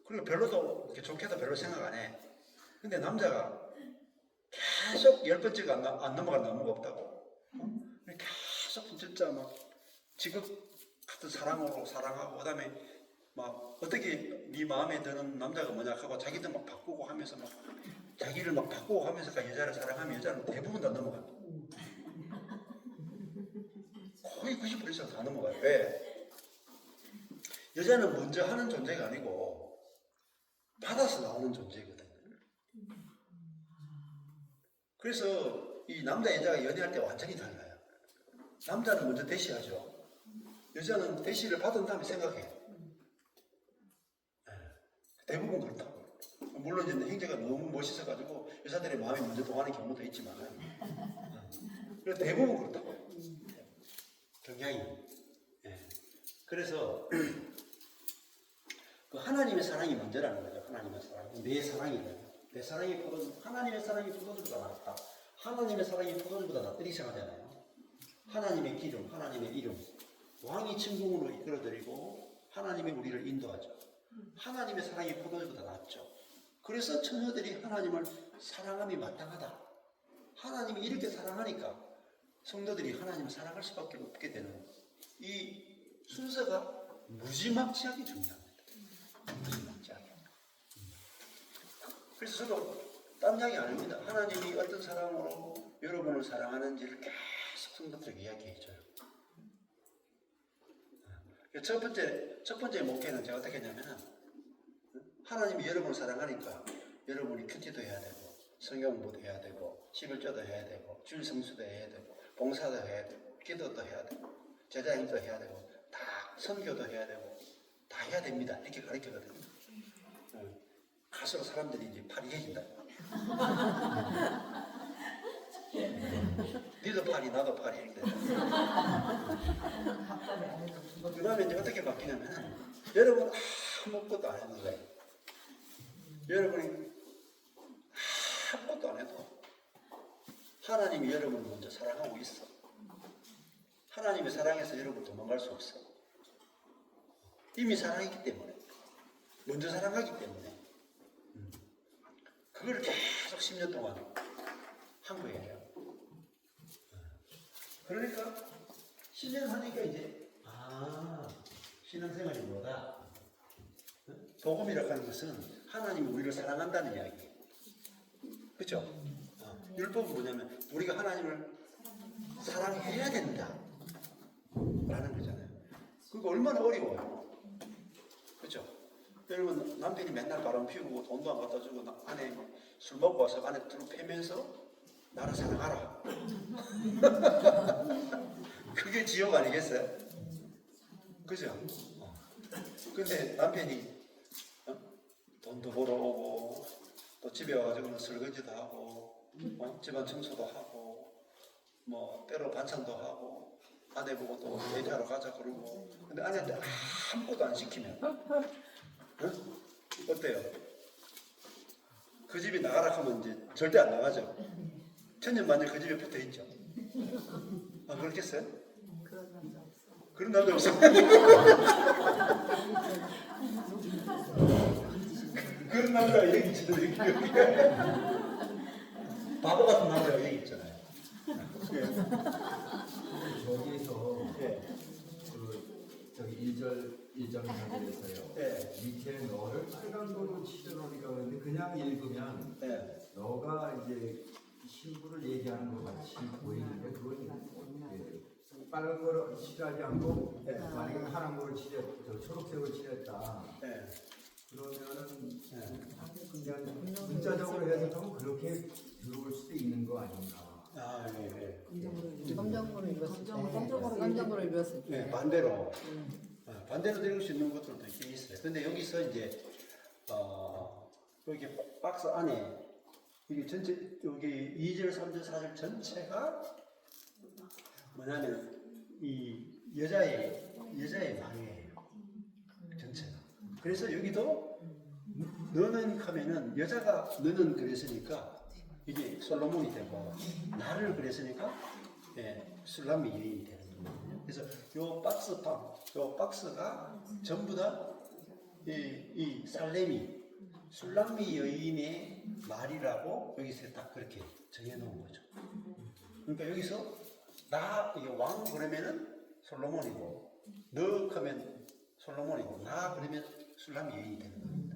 그리고 별로도 이렇게 좋게도 별로 생각 안 해. 근데 남자가 계속 10번째가 안 넘어갈 나무가 없다고. 계속 진짜 막 지극 같은 사랑으로 사랑하고, 그다음에 막 어떻게 네 마음에 드는 남자가 뭐냐 하고 자기도 막 바꾸고 하면서 막 자기를 막 바꾸고 하면서 여자를 사랑하면 여자는 대부분 다 넘어가요. 거의 90% 이상 다 넘어가요. 왜? 여자는 먼저 하는 존재가 아니고 받아서 나오는 존재거든요. 그래서 이 남자 여자가 연애할 때 완전히 달라요. 남자는 먼저 대시하죠. 여자는 대시를 받은 다음에 생각해. 대부분 그렇다고. 물론 이제 행제가 너무 멋있어가지고 여자들의 마음이 먼저 동하는 경우도 있지만, 그래서 대부분 그렇다고. 경향이. 그래서 그 하나님의 사랑이 먼저라는 거죠. 하나님의 사랑, 내 사랑이래요. 내 사랑이 하나님의 사랑이 포도주보다 낫다. 하나님의 사랑이 포도주보다 낫다. 이렇게 생각하잖아요. 하나님의 기름, 하나님의 이름, 왕이 침공으로 이끌어드리고 하나님이 우리를 인도하죠. 하나님의 사랑이 포도주보다 낫죠. 그래서 처녀들이 하나님을 사랑함이 마땅하다. 하나님이 이렇게 사랑하니까 성도들이 하나님을 사랑할 수밖에 없게 되는 이 순서가 무지막지하게 중요합니다. 무지막지하게. 그래서 저도 딴 이야기 아닙니다. 하나님이 어떤 사랑으로 여러분을 사랑하는지를 계속 성도들에게 이야기해줘요. 첫 번째 목표는 제가 어떻게 했냐면은 하나님이 여러분을 사랑하니까 여러분이 큐티도 해야 되고 성경 공부도 해야 되고 11조도 해야 되고 주일 성수도 해야 되고 봉사도 해야 되고 기도도 해야 되고 제자행도 해야 되고 다 선교도 해야 되고 다 해야 됩니다. 이렇게 가르치거든요. 갈수록 사람들이 이제 파리해진다. 니도 파리 나도 파리 이렇게. 그 다음에 이제 어떻게 바뀌냐면 여러분 아무것도 안 해도 돼. 여러분이 아무것도 안 해도 하나님이 여러분을 먼저 사랑하고 있어. 하나님의 사랑에서 여러분 도망갈 수 없어. 이미 사랑했기 때문에 먼저 사랑하기 때문에 그걸 계속 10년 동안 한 거예요. 그러니까 10년 하니까 이제 신앙생활이 뭐다? 복음이라고 하는 것은 하나님이 우리를 사랑한다는 이야기예요. 그렇죠? 율법은 뭐냐면 우리가 하나님을 사랑해야 된다 라는 거잖아요. 그거 얼마나 어려워요. 그렇죠? 여러분 남편이 맨날 바람 피우고 돈도 안 갖다 주고 안에 술 먹고 와서 안에 들어 패면서 나를 사랑하라. 그게 지옥 아니겠어요? 그죠? 근데 남편이 돈도 벌어오고 또 집에 와가지고는 설거지도 하고 집안 청소도 하고 뭐 때로 반찬도 하고 아내 보고 또 데이트하러 가자 그러고 근데 아내한테 아무것도 안 시키면 어때요? 그 집이 나가라 하면 이제 절대 안 나가죠. 천년만년 그 집에 붙어 있죠. 그렇겠어요? 그런 남자 없어. 그런 남자 없어. 그런 남자가 여기 있지도 여기 바보 같은 남자가 여기 있잖아요. 저기에서 예. 그 저기 1절 장에서요. 예. 밑에 너를 빨간 거로 칠해놓으니까 그런데 그냥 읽으면 예. 너가 이제 신부를 얘기하는 것 같이 보이는데 그건 빨간 거로 칠하지 않고 예. 만약에 파란 거로 초록색으로 칠했다. 예. 그러면은 그냥 문자적으로 해석하면 그렇게 들어올 수도 있는 거 아닌가. 예. 검정으로 읽었을 때, 검정으로 검정으로 읽었을 때, 네, 반대로 읽을 수 있는 것들도 있긴 있어요. 근데 여기서 이제 여기 박스 안에 이게 전체 여기 2절, 3절, 4절 전체가 뭐냐면 이 여자의 말이에요. 전체가. 그래서 여기도 너는 하면은 여자가 너는 그랬으니까 이게 솔로몬이 되고 나를 그랬으니까 술람미 여인이 되는 거거든요. 그래서 요 박스가 전부 다 이 살렘이 술람미 여인의 말이라고 여기서 딱 그렇게 정해놓은 거죠. 그러니까 여기서 나 이게 왕 그러면은 솔로몬이고 너 하면 솔로몬이고 나 그러면 술람미 여인이 되는 겁니다.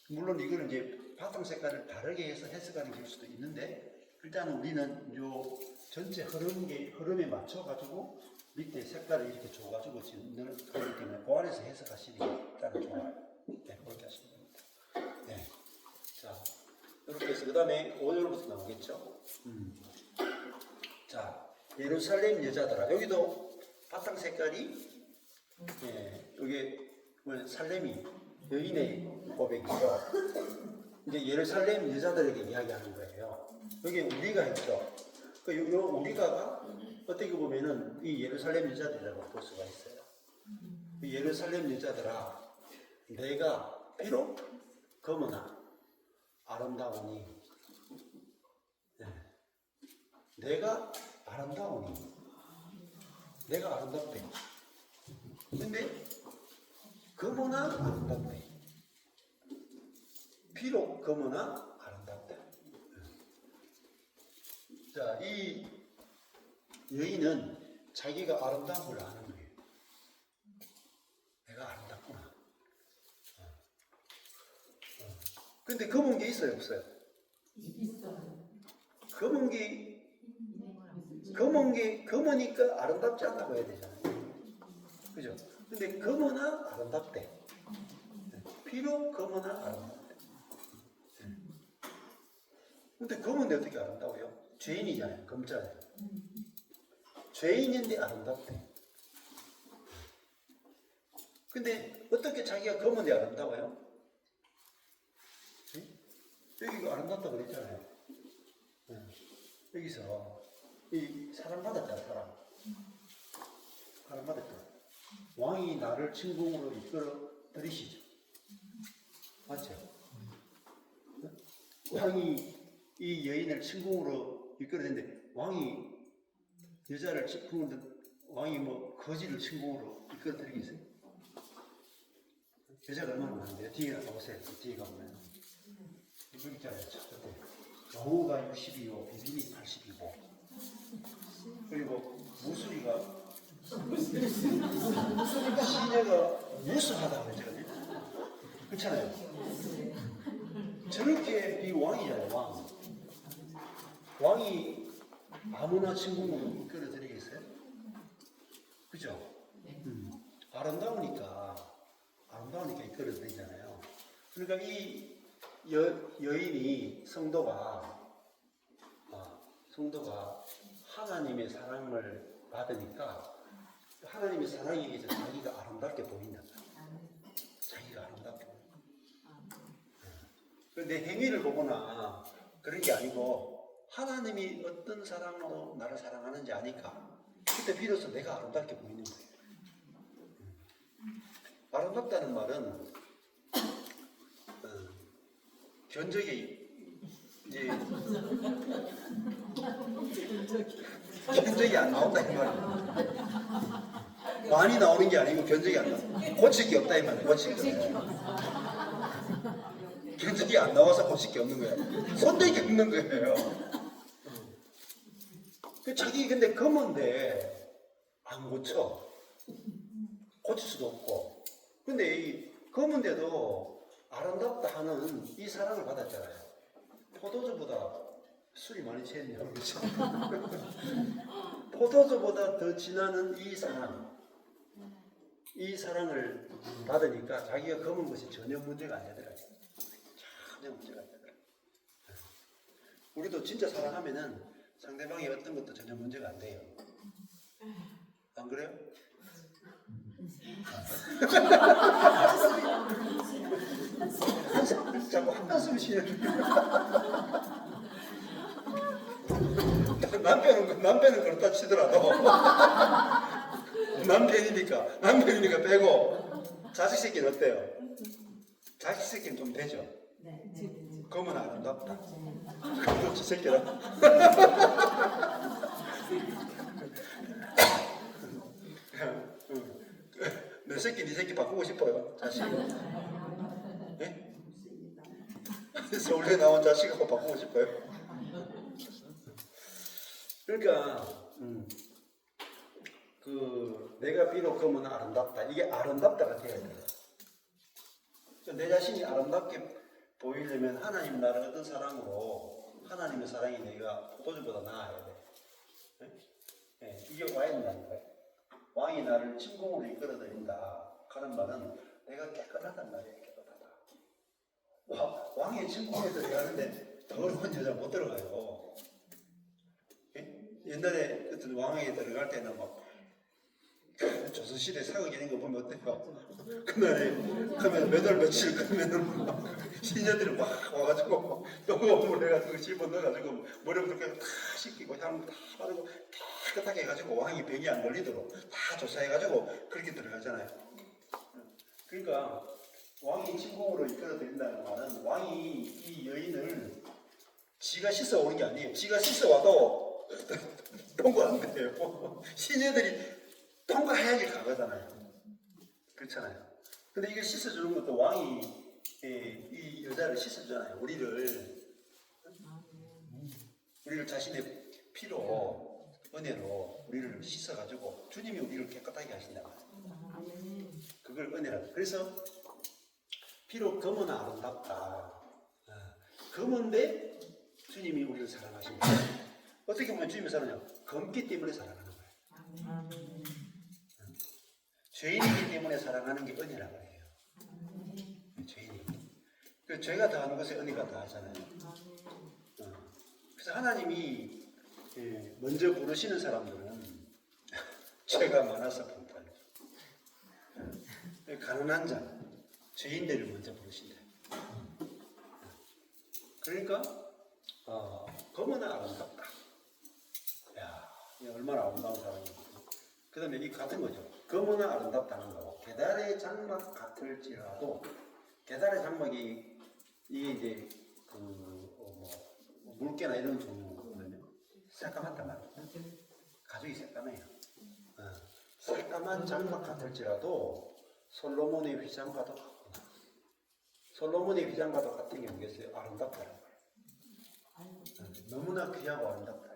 물론 이거는 이제 바탕 색깔을 다르게 해서 해석하는 걸 수도 있는데 일단은 우리는 요 전체 흐름에 맞춰 가지고 밑에 색깔을 이렇게 줘 가지고 지금 그렇기 때문에 그 안에서 해석하시는 게 일단은 좋아요. 네, 그렇게 하시면 됩니다. 네. 자, 이렇게 해서 그 다음에 5절부터 나오겠죠. 자, 예루살렘 여자들아. 여기도 바탕 색깔이 여기 살렘이 여인의 고백이죠. 이제 예루살렘 여자들에게 이야기하는 거예요. 여기 우리가 있죠. 요 우리가가 어떻게 보면은 이 예루살렘 여자들이라고 볼 수가 있어요. 이 예루살렘 여자들아, 내가 비록 검으나 아름다우니, 내가 아름다우니, 내가 아름답대. 근데 검으나 아름답대. 비록 검으나 아름답다. 자, 이 여인은 자기가 아름다운 걸 아는 거예요. 내가 아름답구나. 근데 검은 게 있어요, 없어요? 있어요. 검으니까 아름답지 않다고 해야 되잖아요. 그죠? 근데 검으나 아름답대. 비록 검으나 아름답대. 근데 검은데 어떻게 아름다워요? 죄인이잖아요. 검잖아요. 죄인인데 아름답대. 근데 어떻게 자기가 검은데 아름다워요? 여기가 아름답다고 그랬잖아요. 여기서 이 사랑받았잖아. 사랑받았다. 왕이 나를 침공으로 이끌어 들이시죠. 맞죠? 왕이 이 여인을 침공으로 이끌어냈는데 왕이 여자를 침공으로 왕이 뭐 거지를 침공으로 이끌어 들이겠어요? 여자가 얼마나 많은데요? 뒤에 가보세요. 뒤에 가보면 이거 있잖아요. 첫째 여우가 62고 비빈이 80이고 그리고 무술이가 시내가 무수하다고 그랬잖아요. 그렇잖아요. 저렇게 이 왕이잖아요. 왕이 아무나 침공으로 이끌어드리겠어요? 그죠? 아름다우니까 이끌어드리잖아요. 그러니까 이 여인이 성도가 하나님의 사랑을 받으니까 하나님의 사랑에 의해서 자기가 아름답게 보인다. 자기가 아름답게 보인다. 내 행위를 보거나 그런 게 아니고 하나님이 어떤 사랑으로 나를 사랑하는지 아니까 그때 비로소 내가 아름답게 보이는 거예요. 아름답다는 말은 견적이 이제 견적이 안 나온다 이 말이에요. 많이 나오는 게 아니고 견적이 안 나와. 고칠 게 없다 이 말이에요. 고칠 게 없다. 견적이 안 나와서 고칠 게 없는 거예요. 손대기 없는 거예요. 자기 근데 검은데 안 고쳐. 고칠 수도 없고. 근데 이 검은데도 아름답다 하는 이 사랑을 받았잖아요. 포도주보다 술이 많이 취했냐고 그렇죠? 포도주보다 더 진하는 이 사랑을 받으니까 자기가 검은 것이 전혀 문제가 안 되더라고요. 전혀 문제가 안 되더라고요. 우리도 진짜 사랑하면은 상대방이 어떤 것도 전혀 문제가 안 돼요. 안 그래요? 자꾸 한숨 쉬는 남편은 그렇다 치더라도 남편이니까 빼고 자식 새끼는 어때요? 자식 새끼는 좀 되죠? 검은 아름답다. 그럼 저 새끼라. 내 새끼 네 새끼 바꾸고 싶어요. 자식. 예? 서울에 나온 자식하고 바꾸고 싶어요. 그러니까 내가 비록 검은 아름답다. 이게 아름답다가 돼야 돼요. 내 자신이 아름답게 보이려면 하나님 나를 어떤 사랑으로 하나님의 사랑이 내가 포도주보다 나아야 돼. 네? 이게 와야 된다는 거예요. 왕이 나를 침공으로 이끌어들인다 하는 말은 내가 깨끗하단 말이에요. 깨끗하다. 왕의 침공에 들어가는데 더러운 여자 못 들어가요. 옛날에 어떤 왕에게 들어갈 때는 막 조선시대 사극 이런 거 보면 어때요? 그날에 그러면 몇 월 며칠 그러면은 시녀들이 막 와가지고 똥오물 해가지고 집어 넣어가지고 머리부터 다 씻기고 향 다 바르고 깨끗하게 해가지고 왕이 병이 안 걸리도록 다 조사해가지고 그렇게 들어가잖아요. 그러니까 왕이 침공으로 이끌어들인다는 말은 왕이 이 여인을 지가 씻어 오는 게 아니에요. 지가 씻어 와도 통과 안 돼요. 시녀들이 통과해야지 가거잖아요. 그렇잖아요. 근데 이걸 씻어주는 것도 왕이 이 여자를 씻어주잖아요. 우리를 자신의 피로 은혜로 우리를 씻어가지고 주님이 우리를 깨끗하게 하신단 말이에요. 그걸 은혜라고. 그래서 피로 검은 아름답다. 검은데 주님이 우리를 사랑하신다. 어떻게 보면 주님이 사랑해요? 검기 때문에 사랑하는 거예요. 죄인이기 때문에 사랑하는 게 은혜라고 해요. 죄인이. 그 죄가 더하는 것에 은혜가 더하잖아요. 그래서 하나님이 먼저 부르시는 사람들은 죄가 많아서 불타요. 가난한 자, 죄인들을 먼저 부르신다. 그러니까 검은 아름답다. 야, 이 얼마나 아름다운 사람이야. 그 다음에 이 같은 거죠. 검은 아름답다는 거고, 계달의 장막 같을지라도, 계달의 장막이 이게 이제 물개나 이런 종류거든요. 새까맣단 말이에요. 가죽이 새까매요. 새까만 장막 같을지라도 솔로몬의 휘장과도 같구나. 솔로몬의 휘장과도 같은 게 뭐겠어요? 아름답다는 거예요. 너무나 귀하고 아름답다.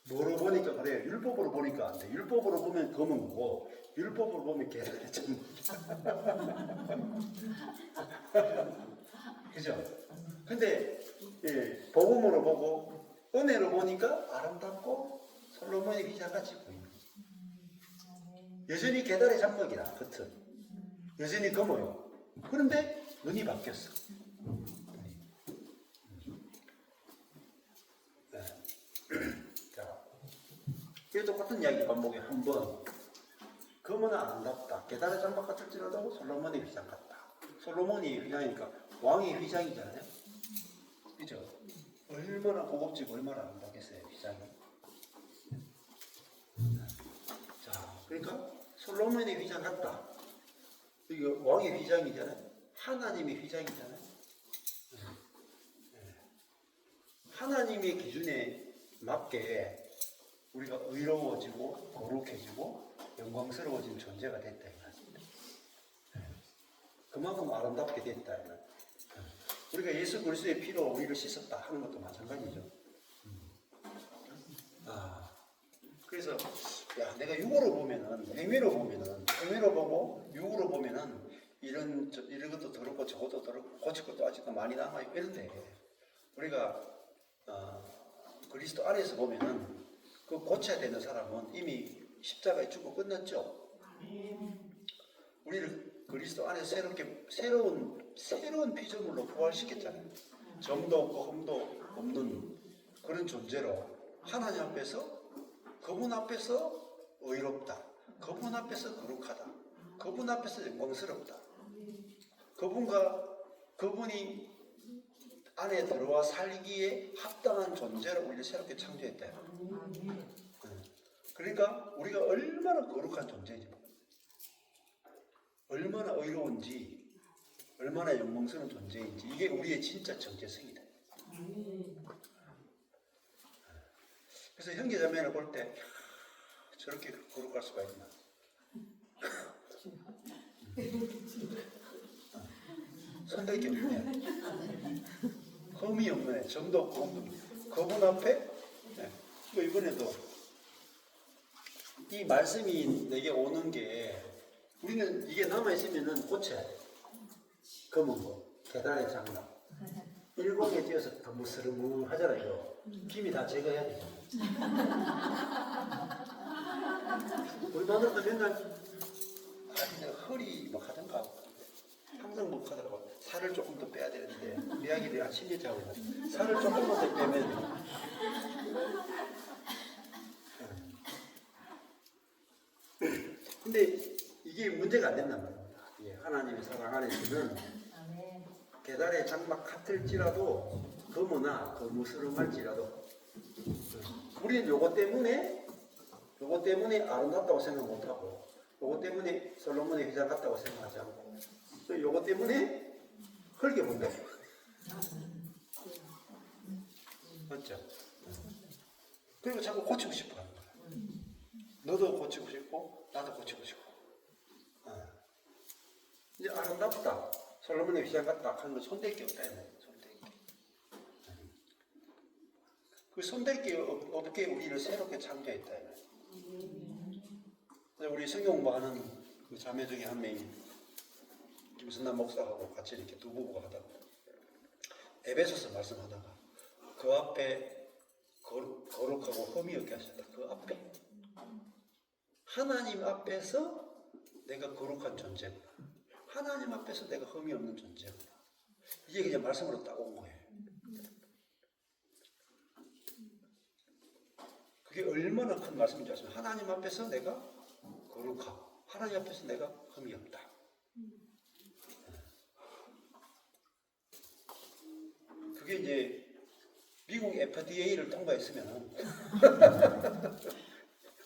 뭐로 보니까 그래요? 율법으로 보니까 안 돼. 율법으로 보면 검은 거고, 율법으로 보면 계달의 장막. 그죠? 근데 복음으로 보고 은혜로 보니까 아름답고 솔로몬의 휘장같이 보입니다. 여전히 계달의 장막이라 겉은 여전히 검어요. 그런데 눈이 바뀌었어. 네. 자, 이 똑같은 이야기 반복해 한번. 검은 아름답다. 계달의 장막 같을지라도 솔로몬의 휘장 같다. 솔로몬이 휘장이니까 왕의 휘장이잖아요. 그죠? 얼마나 고급지고 얼마나 아름답겠어요, 휘장이. 자, 그러니까 솔로몬의 휘장 같다. 이거 왕의 휘장이잖아요. 하나님의 휘장이잖아요. 하나님의 기준에 맞게 우리가 의로워지고 거룩해지고 영광스러워진 존재가 됐다 이 말입니다. 그만큼 아름답게 됐다. 우리가 예수 그리스도의 피로 우리를 씻었다 하는 것도 마찬가지죠. 그래서 야, 내가 육으로 보면은 행위로 보고 육으로 보면은 이런 것도 더럽고 저것도 더럽고 고칠 것도 아직도 많이 남아 있고 이런데 우리가 그리스도 안에서 보면은 그 고쳐야 되는 사람은 이미 십자가에 죽고 끝났죠. 우리를 그리스도 안에서 새로운 피조물로 부활시켰잖아요. 점도 없고 흠도 없는 그런 존재로 하나님 앞에서 그분 앞에서 의롭다. 그분 앞에서 거룩하다. 그분 앞에서 영광스럽다. 그분이 안에 들어와 살기에 합당한 존재로 우리를 새롭게 창조했다. 그러니까 우리가 얼마나 거룩한 존재인지, 얼마나 의로운지, 얼마나 영광스러운 존재인지 이게 우리의 진짜 정체성이다. 그래서 형제자매를 볼 때 저렇게 거룩할 수가 있나? 손댈 게 없네. 흠이 없네. 점도 없고 흠도 없네. 그분 앞에 이번에도 이 말씀이 내게 오는 게 우리는 이게 남아있으면은 고쳐야 돼. 검은 거, 계달의 장막. 일광에 띄어서 더 무스름무 하잖아요. 김이 다 제거해야 돼. 우리 마누라도 맨날 내가 허리 뭐 하던가 항상 뭐 하더라고. 살을 조금 더 빼야 되는데 미야기들이 한 10년 자고 있는데 살을 조금만 더 빼면 근데 이게 문제가 안 된단 말이에요. 하나님의 사랑 안에서는 계달의 장막 같을지라도 거무나 거무스름할지라도 우리는 요거 때문에 아름답다고 생각 못하고 요거 때문에 솔로몬의 휘장 같다고 생각하지 않고 요거 때문에 헐게 본다. 맞죠? 그리고 자꾸 고치고 싶어 하는 거야. 너도 고치고 싶고 나도 고치고 싶고 이제 아름답다. 솔로몬의 휘장 같다 하는 건 손댈 게 없다. 손댈 게. 그 손댈 게 없게 우리를 새롭게 창조했다. 우리 성경 공부하는 그 자매 중에 한 명이 김선남 목사하고 같이 이렇게 두 부부가 하다가 에베소서 말씀하다가 그 앞에 거룩하고 흠이 없게 하셨다. 그 앞에 하나님 앞에서 내가 거룩한 존재구나. 하나님 앞에서 내가 흠이 없는 존재구나. 이게 그냥 말씀으로 딱 온 거예요. 그게 얼마나 큰 말씀인지 아시면 하나님 앞에서 내가 거룩하고 하나님 앞에서 내가 흠이 없다. 그게 이제 미국 FDA를 통과했으면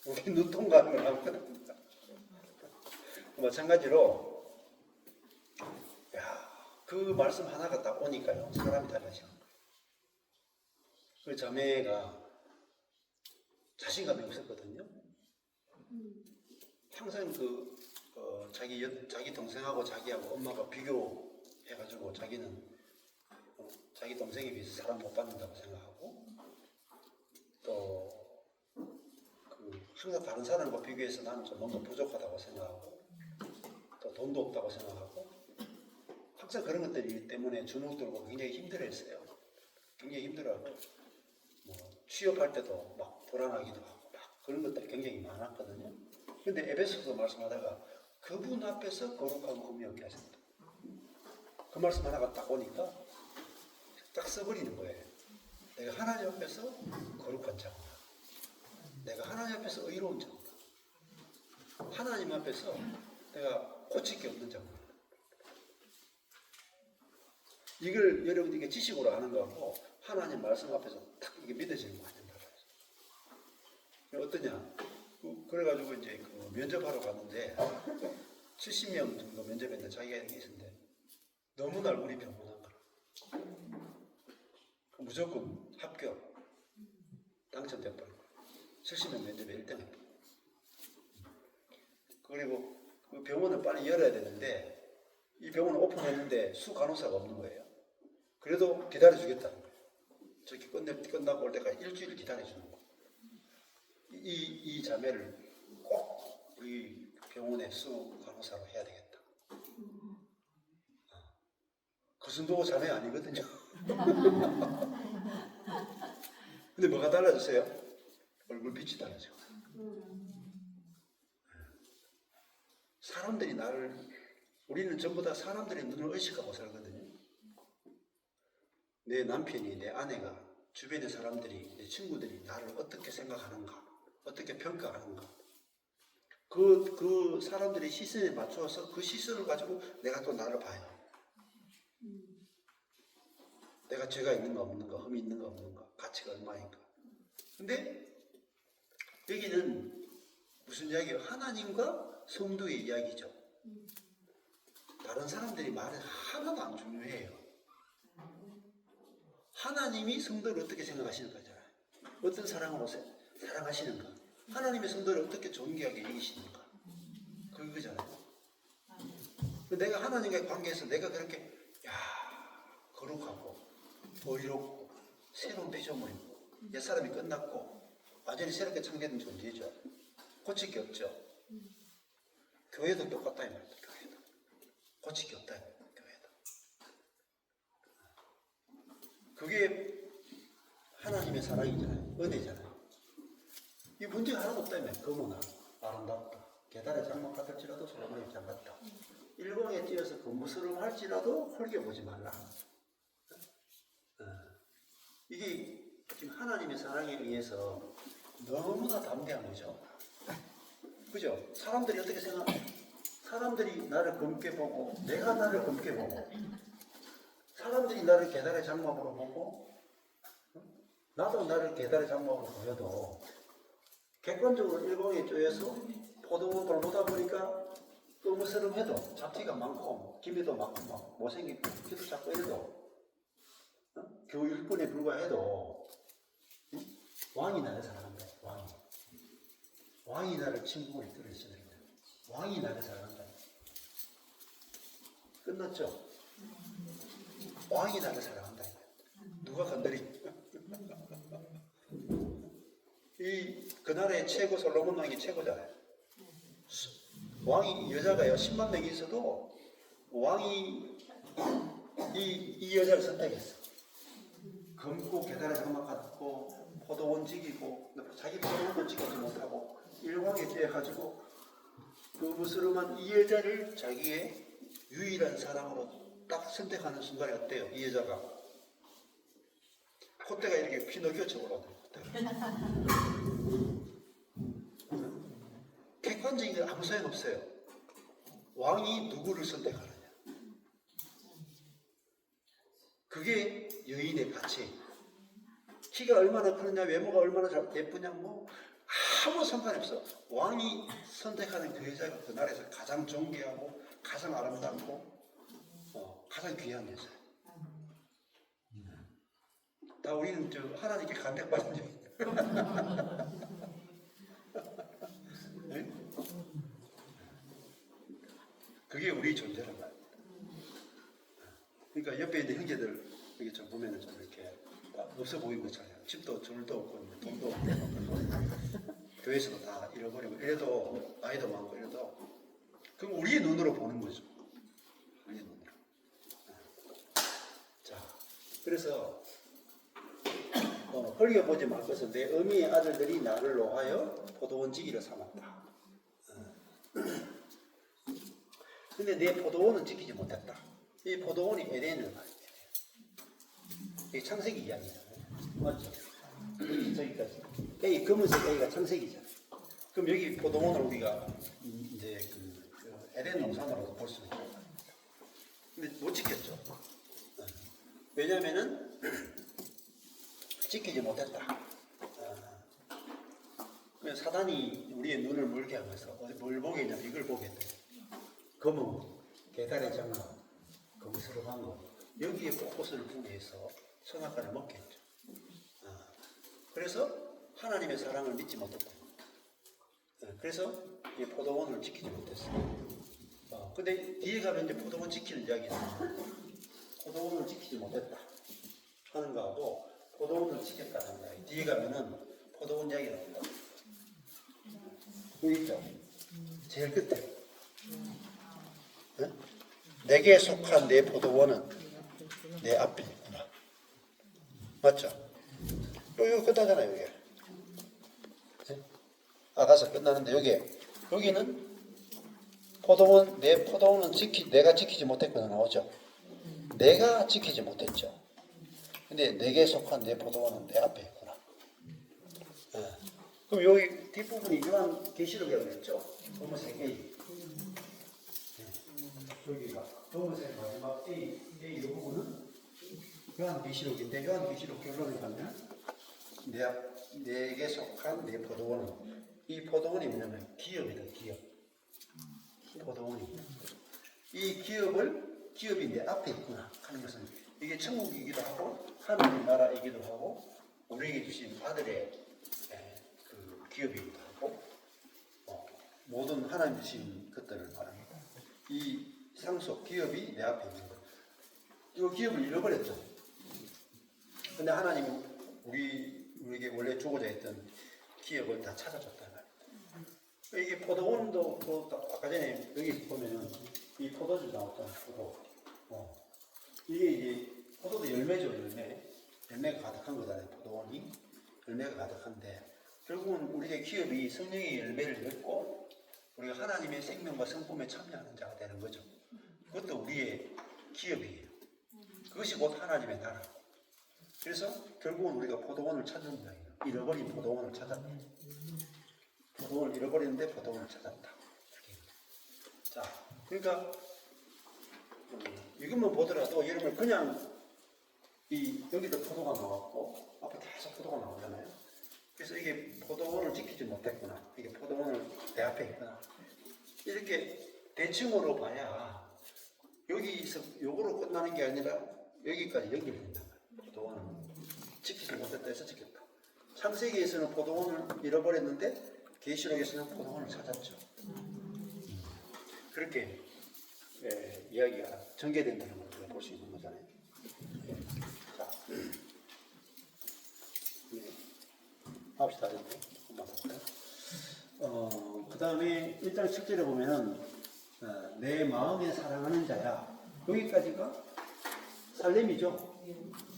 우리 눈 통과하는 거랑 마찬가지로 그 말씀 하나가 딱 오니까요 사람이 달라지는 거예요. 그 자매가 자신감이 없었거든요. 항상 자기 동생하고 자기하고 엄마가 비교해가지고 자기는 자기 동생에 비해서 사랑 못 받는다고 생각하고 또 항상 다른 사람과 비교해서 나는 좀 뭔가 부족하다고 생각하고 또 돈도 없다고 생각하고 항상 그런 것들 때문에 주눅 들고 굉장히 힘들어했어요. 굉장히 힘들어하고 취업할 때도 막 불안하기도 하고 막 그런 것들이 굉장히 많았거든요. 근데 에베소서 말씀하다가 그분 앞에서 거룩하고 흠이 없게 하셨다. 그 말씀 하나가 딱 오니까 딱 써버리는 거예요. 내가 하나님 앞에서 거룩한 자구나. 내가 하나님 앞에서 의로운 자구나. 하나님 앞에서 내가 고칠 게 없는 자구나. 이걸 여러분들에게 지식으로 아는 거하고 하나님 말씀 앞에서 딱 이게 믿어지는 거 아닌가 봐요. 어떠냐? 그래가지고 이제 그 면접하러 갔는데 70명 정도 면접했는데 자기가 이렇게 있었는데 너무나 얼굴이 평온한 거라. 무조건 합격 당첨됐던 거야. 70명 면접에 1등 했다. 그리고 그 병원을 빨리 열어야 되는데 이 병원을 오픈했는데 수 간호사가 없는 거예요. 그래도 기다려주겠다는 거예요. 저렇게 끝나고 올 때까지 일주일 기다려주는 거예요. 이 자매를 꼭 우리 병원의 수 간호사로 해야 되겠다. 그 정도 자매 아니거든요. 근데 뭐가 달라졌어요? 얼굴빛이 달라져. 사람들이 우리는 전부 다 사람들의 눈을 의식하고 살거든요. 내 남편이, 내 아내가, 주변의 사람들이, 내 친구들이 나를 어떻게 생각하는가, 어떻게 평가하는가. 그 사람들의 시선에 맞춰서 그 시선을 가지고 내가 또 나를 봐요. 내가 죄가 있는가 없는가, 흠이 있는가 없는가, 가치가 얼마인가. 근데 여기는 무슨 이야기예요? 하나님과 성도의 이야기죠. 다른 사람들이 말은 하나도 안 중요해요. 하나님이 성도를 어떻게 생각하시는 거잖아요. 어떤 사랑으로 사랑하시는가. 하나님의 성도를 어떻게 존귀하게 여기시는가. 그거잖아요. 내가 하나님과의 관계에서 내가 그렇게 거룩하고 의롭고 새로운 피조물이고 옛사람이 끝났고 완전히 새롭게 창조된 존재죠. 고칠 게 없죠. 교회도 똑같다 이 말이죠. 교회도 고칠 게 없다. 교회도 그게 하나님의 사랑이잖아요. 은혜잖아요. 이 문제가 하나도 없다 이 말이에요. 거무나 아름답다. 계단에 장막하들지라도 솔로몬의 입장 같다. 일광에 띄어서 건부스러움할지라도 홀겨보지 말라. 이게 지금 하나님의 사랑에 의해서 너무나 담대한 거죠. 그죠? 사람들이 어떻게 생각해? 사람들이 나를 검게 보고 내가 나를 검게 보고 사람들이 나를 계달의 장막으로 보고 나도 나를 계달의 장막으로 보여도 객관적으로 일광에 쪼여서 포도원을 보다 보니까 의무스름해도 잡티가 많고 기미도 많고 막 못생기고 키도 작고 이래도 교우 일꾼에 불과해도 왕이 나를 사랑한다. 왕이 나를 침공을 이끌어주셔야 됩니다. 왕이 나를 사랑한다. 끝났죠? 왕이 나를 사랑한다. 누가 건드리? 그날의 최고 솔로몬 왕이 최고잖아요. 왕이 여자가요 10만 명이 있어도 왕이 이 여자를 선택했어. 검고 계단에 장막 갖고 포도원 지키고 자기 포도원도 지키지 못하고 일광에 떼가지고 그 무스름한 이 여자를 자기의 유일한 사랑으로 딱 선택하는 순간이 어때요? 이 여자가 콧대가 이렇게 피노키오처럼 올라오더라고요. 객관적인 건 아무 소용 없어요. 왕이 누구를 선택하느냐. 그게 여인의 가치. 키가 얼마나 크느냐, 외모가 얼마나 예쁘냐, 뭐 아무 상관이 없어. 왕이 선택하는 그 여자가 그 나라에서 가장 존귀하고 가장 아름답고 가장 귀한 여자. 다 우리는 저 하나님께 간택받은 적 네? 그게 우리 존재란 말이에요. 그러니까 옆에 있는 형제들 여기 좀 보면은 좀 이렇게 없어 보이는 거잖아요. 집도 줄도 없고 돈도 없고 교회에서도 다 잃어버리고 이래도 나이도 많고 이래도 그럼 우리의 눈으로 보는 거죠. 우리의 눈으로. 자, 그래서 흘겨보지 말 것은 내 어미의 아들들이 나를 놓하여 포도원 지기를 삼았다. 근데 내 포도원은 지키지 못했다. 이 포도원이 에덴을 말이에요. 이 창세기 이야기잖아요. 맞죠? 저기까지. A, 검은색 A가 창세기잖아요. 그럼 여기 포도원을 우리가 이제 그 에덴 농산으로 볼 수 있죠. 근데 못 지켰죠. 왜냐면은 지키지 못했다. 사단이 우리의 눈을 멀게 하면서 뭘 보겠냐, 이걸 보겠네. 검은 계달의 장막, 검스름한 거 여기에 포커스를 분해해서 선악과를 먹겠죠. 그래서 하나님의 사랑을 믿지 못했다. 그래서 이 포도원을 지키지 못했어요. 근데 뒤에 가면 이제 포도원 지키는 이야기는 포도원을 지키지 못했다 하는 거하고 포도원을 지켰다는 이야기. 뒤에 가면은 포도원 이야기가 나온다. 여기 있죠? 제일 끝에. 네? 내게 속한 내 포도원은 내 앞에 있구나. 맞죠? 이거 끝나잖아요, 이게. 네? 가서 끝나는데 여기는 포도원, 내 포도원은 내가 지키지 못했구나 나오죠. 내가 지키지 못했죠. 근데 내게 속한 내 포도원은 내 앞에 있구나. 그럼 여기 뒷부분이 요한 계시록이라고 했죠. 검은색 A. 여기가 검은색 마지막 A 이 부분은 요한 계시록인데 요한 계시록 결론을 가면 내게 속한 내 포도원은 이 포도원이 뭐냐면 기업이다. 기업. 포도원이 이 기업이 내 앞에 있구나 하는 것은 이게 천국이기도 하고 하나님 나라이기도 하고 우리에게 주신 아들의 그 기업이기도 하고 모든 하나님 주신 것들을 말합니다. 이 상속 기업이 내 앞에 있는 것. 이 기업을 잃어버렸죠. 근데 하나님은 우리에게 원래 주고자 했던 기업을 다 찾아줬단 말입니다. 이게 포도원도 아까 전에 여기 보면은 이 포도주 나왔잖아요. 포도. 이게 이제 포도도 열매죠. 열매가 가득한 거잖아요. 포도원이 열매가 가득한데 결국은 우리의 기업이 성령의 열매를 맺고 우리가 하나님의 생명과 성품에 참여하는 자가 되는 거죠. 그것도 우리의 기업이에요. 그것이 곧 하나님의 나라. 그래서 결국은 우리가 포도원을 찾는 거예요. 잃어버린 포도원을 찾았다. 포도원을 잃어버렸는데 포도원을 찾았다. 자, 그러니까 이것만 보더라도 여러분 그냥 여기도 포도가 나왔고 앞에 계속 포도가 나오잖아요. 그래서 이게 포도원을 지키지 못했구나. 이게 포도원을 내 앞에 있구나. 이렇게 대칭으로 봐야 여기서 요거로 끝나는 게 아니라 여기까지 연결된다. 포도원을 지키지 못했다 해서 지켰다. 창세기에서는 포도원을 잃어버렸는데 계시록에서는 포도원을 찾았죠. 그렇게 이야기가 전개된다는 걸 우리가 볼 수 있는 거잖아요. 자, 9시 다 됐네. 금방 볼까요? 그 다음에 1장 10절에 보면은 내 마음에 사랑하는 자야. 여기까지가 살렘이죠.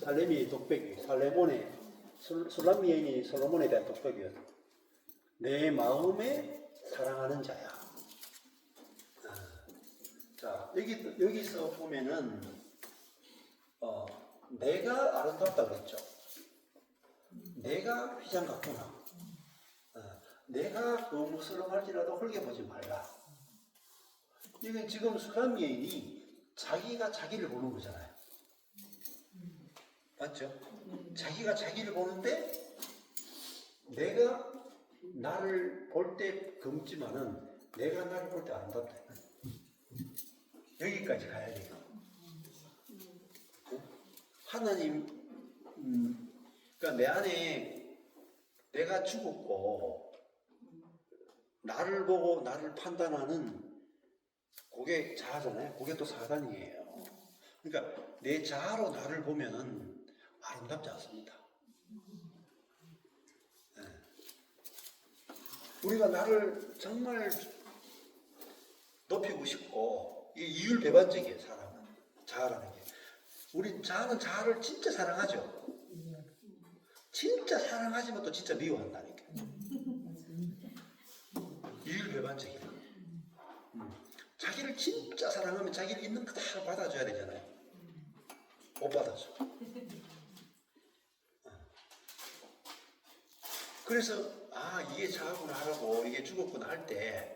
살렘이 독백이 살레몬의 술람 여인이 솔로몬에 대한 독백이었죠. 내 마음에 사랑하는 자야. 자, 여기서 보면은, 내가 아름답다 그랬죠. 내가 휘장 같구나. 내가 거무스름할지라도 헐게 보지 말라. 이건 지금 수남 여인이 자기가 자기를 보는 거잖아요. 맞죠? 자기가 자기를 보는데 내가 나를 볼 때 검지만은 내가 나를 볼 때 아름답다. 여기까지 가야 돼요. 하나님, 그러니까 내 안에 내가 죽었고 나를 보고 나를 판단하는 그게 자아잖아요. 그게 또 사단이에요. 그러니까 내 자아로 나를 보면은 아름답지 않습니다. 네. 우리가 나를 정말 높이고 싶고 이게 이율배반적이에요. 사람은 자아라는 게. 우리 자아는 자아를 진짜 사랑하죠. 진짜 사랑하지만 또 진짜 미워한다니까. 이율배반적이에요. 자기를 진짜 사랑하면 자기를 있는 거 다 받아줘야 되잖아요. 못 받아줘. 그래서 이게 자아구나 하고 이게 죽었구나 할 때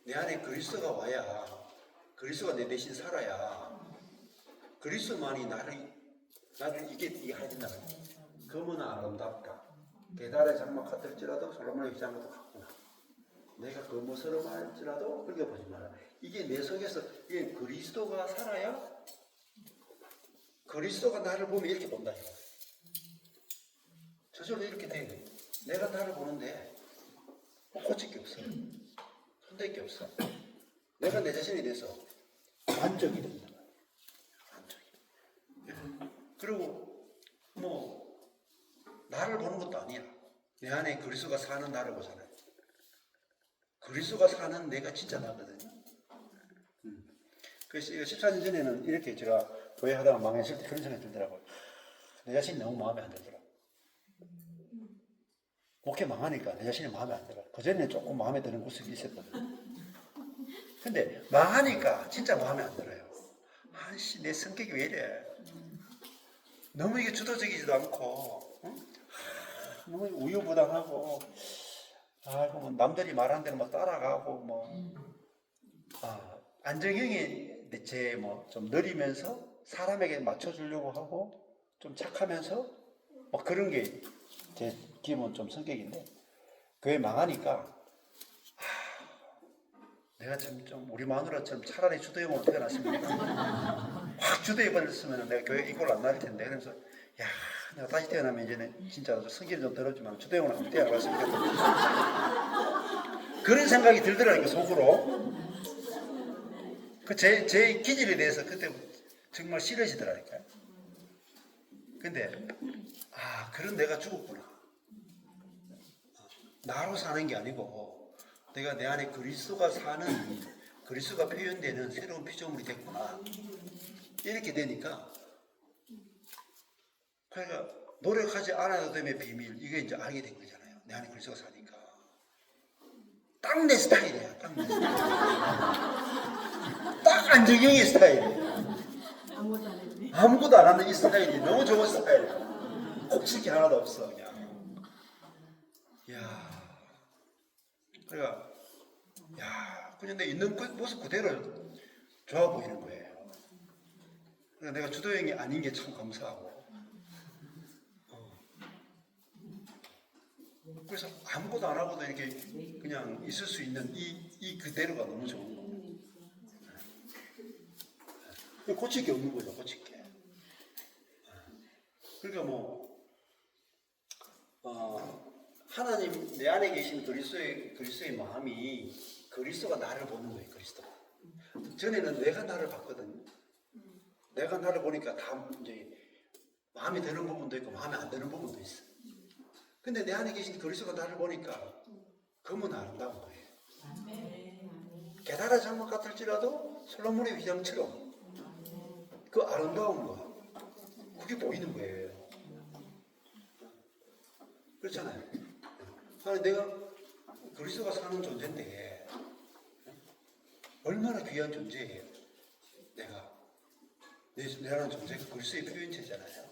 내 안에 그리스도가 와야, 그리스도가 내 대신 살아야 그리스도만이 나를 이게 해야 된다. 검은 아름답다. 계달의 장막 같을지라도 솔로몬의 휘장과도 같구나. 내가 거무스름할지라도 흘겨보지 마라. 이게 내 속에서 이게 그리스도가 살아야 그리스도가 나를 보면 이렇게 본다. 저절로 이렇게 돼요. 내가 나를 보는데 고칠 게 없어. 손댈 게 없어. 내가 내 자신에 대해서 만족이 된다. 만족이. 그리고 나를 보는 것도 아니야. 내 안에 그리스도가 사는 나를 보잖아요. 그리스도가 사는 내가 진짜 나거든요. 그래서 14년 전에는 이렇게 제가 교회 하다가 망했을 때 그런 생각이 들더라고요. 내 자신이 너무 마음에 안 들더라고요. 목회 망하니까 내 자신이 마음에 안 들어요. 그전에 조금 마음에 드는 모습이 있었거든요. 근데 망하니까 진짜 마음에 안 들어요. 내 성격이 왜 이래? 너무 이게 주도적이지도 않고, 너무 우유부단하고, 남들이 말하는 대로 따라가고, 안정형이 좀 느리면서 사람에게 맞춰주려고 하고, 좀 착하면서, 그런 게 제 기본 좀 성격인데, 교회 망하니까, 내가 좀 우리 마누라처럼 차라리 주도형으로 태어났으면 확 주도해 버렸으면 내가 교회 이꼴 안 나올 텐데. 그래서 내가 다시 태어나면 이제는 진짜 성질이 좀 더럽지만 주도형으로 한번 태어나봤으면 좋겠다. 그런 생각이 들더라고요, 속으로. 제 기질에 대해서 그때 정말 싫어지더라니까요. 근데 그런 내가 죽었구나. 나로 사는 게 아니고 내가 내 안에 그리스도가 표현되는 새로운 피조물이 됐구나. 이렇게 되니까 그러니까 노력하지 않아도 됨의 비밀, 이거 이제 알게 된 거잖아요. 내 안에 그리스도가 사니까. 딱 내 스타일이야. 딱 내 스타일. 딱 안정형의 스타일이에요. 아무것도 안 하는 이 스타일이 너무 좋은 스타일이야. 곱칠 게 하나도 없어. 그냥. 그러니까 그냥 내 있는 모습 그대로 좋아 보이는 거예요. 그러니까 내가 주도형이 아닌 게 참 감사하고. 그래서 아무것도 안 하고도 이렇게 그냥 있을 수 있는 이 그대로가 너무 좋은 거예요. 고칠 게 없는 거죠, 고칠 게. 그러니까 하나님 내 안에 계신 그리스도의 마음이 그리스도가 나를 보는 거예요. 그리스도. 전에는 내가 나를 봤거든요. 내가 나를 보니까 다 이제 마음에 드는 부분도 있고 마음에 안 드는 부분도 있어. 근데 내 안에 계신 그리스도가 나를 보니까 그건 아름다운 거예요. 게다라 장막 같을지라도 솔로몬의 휘장처럼 그 아름다운 거 그게 보이는 거예요. 그렇잖아요. 내가 그리스도가 사는 존재인데 얼마나 귀한 존재예요. 내라는 존재가 그리스도의 표현체잖아요.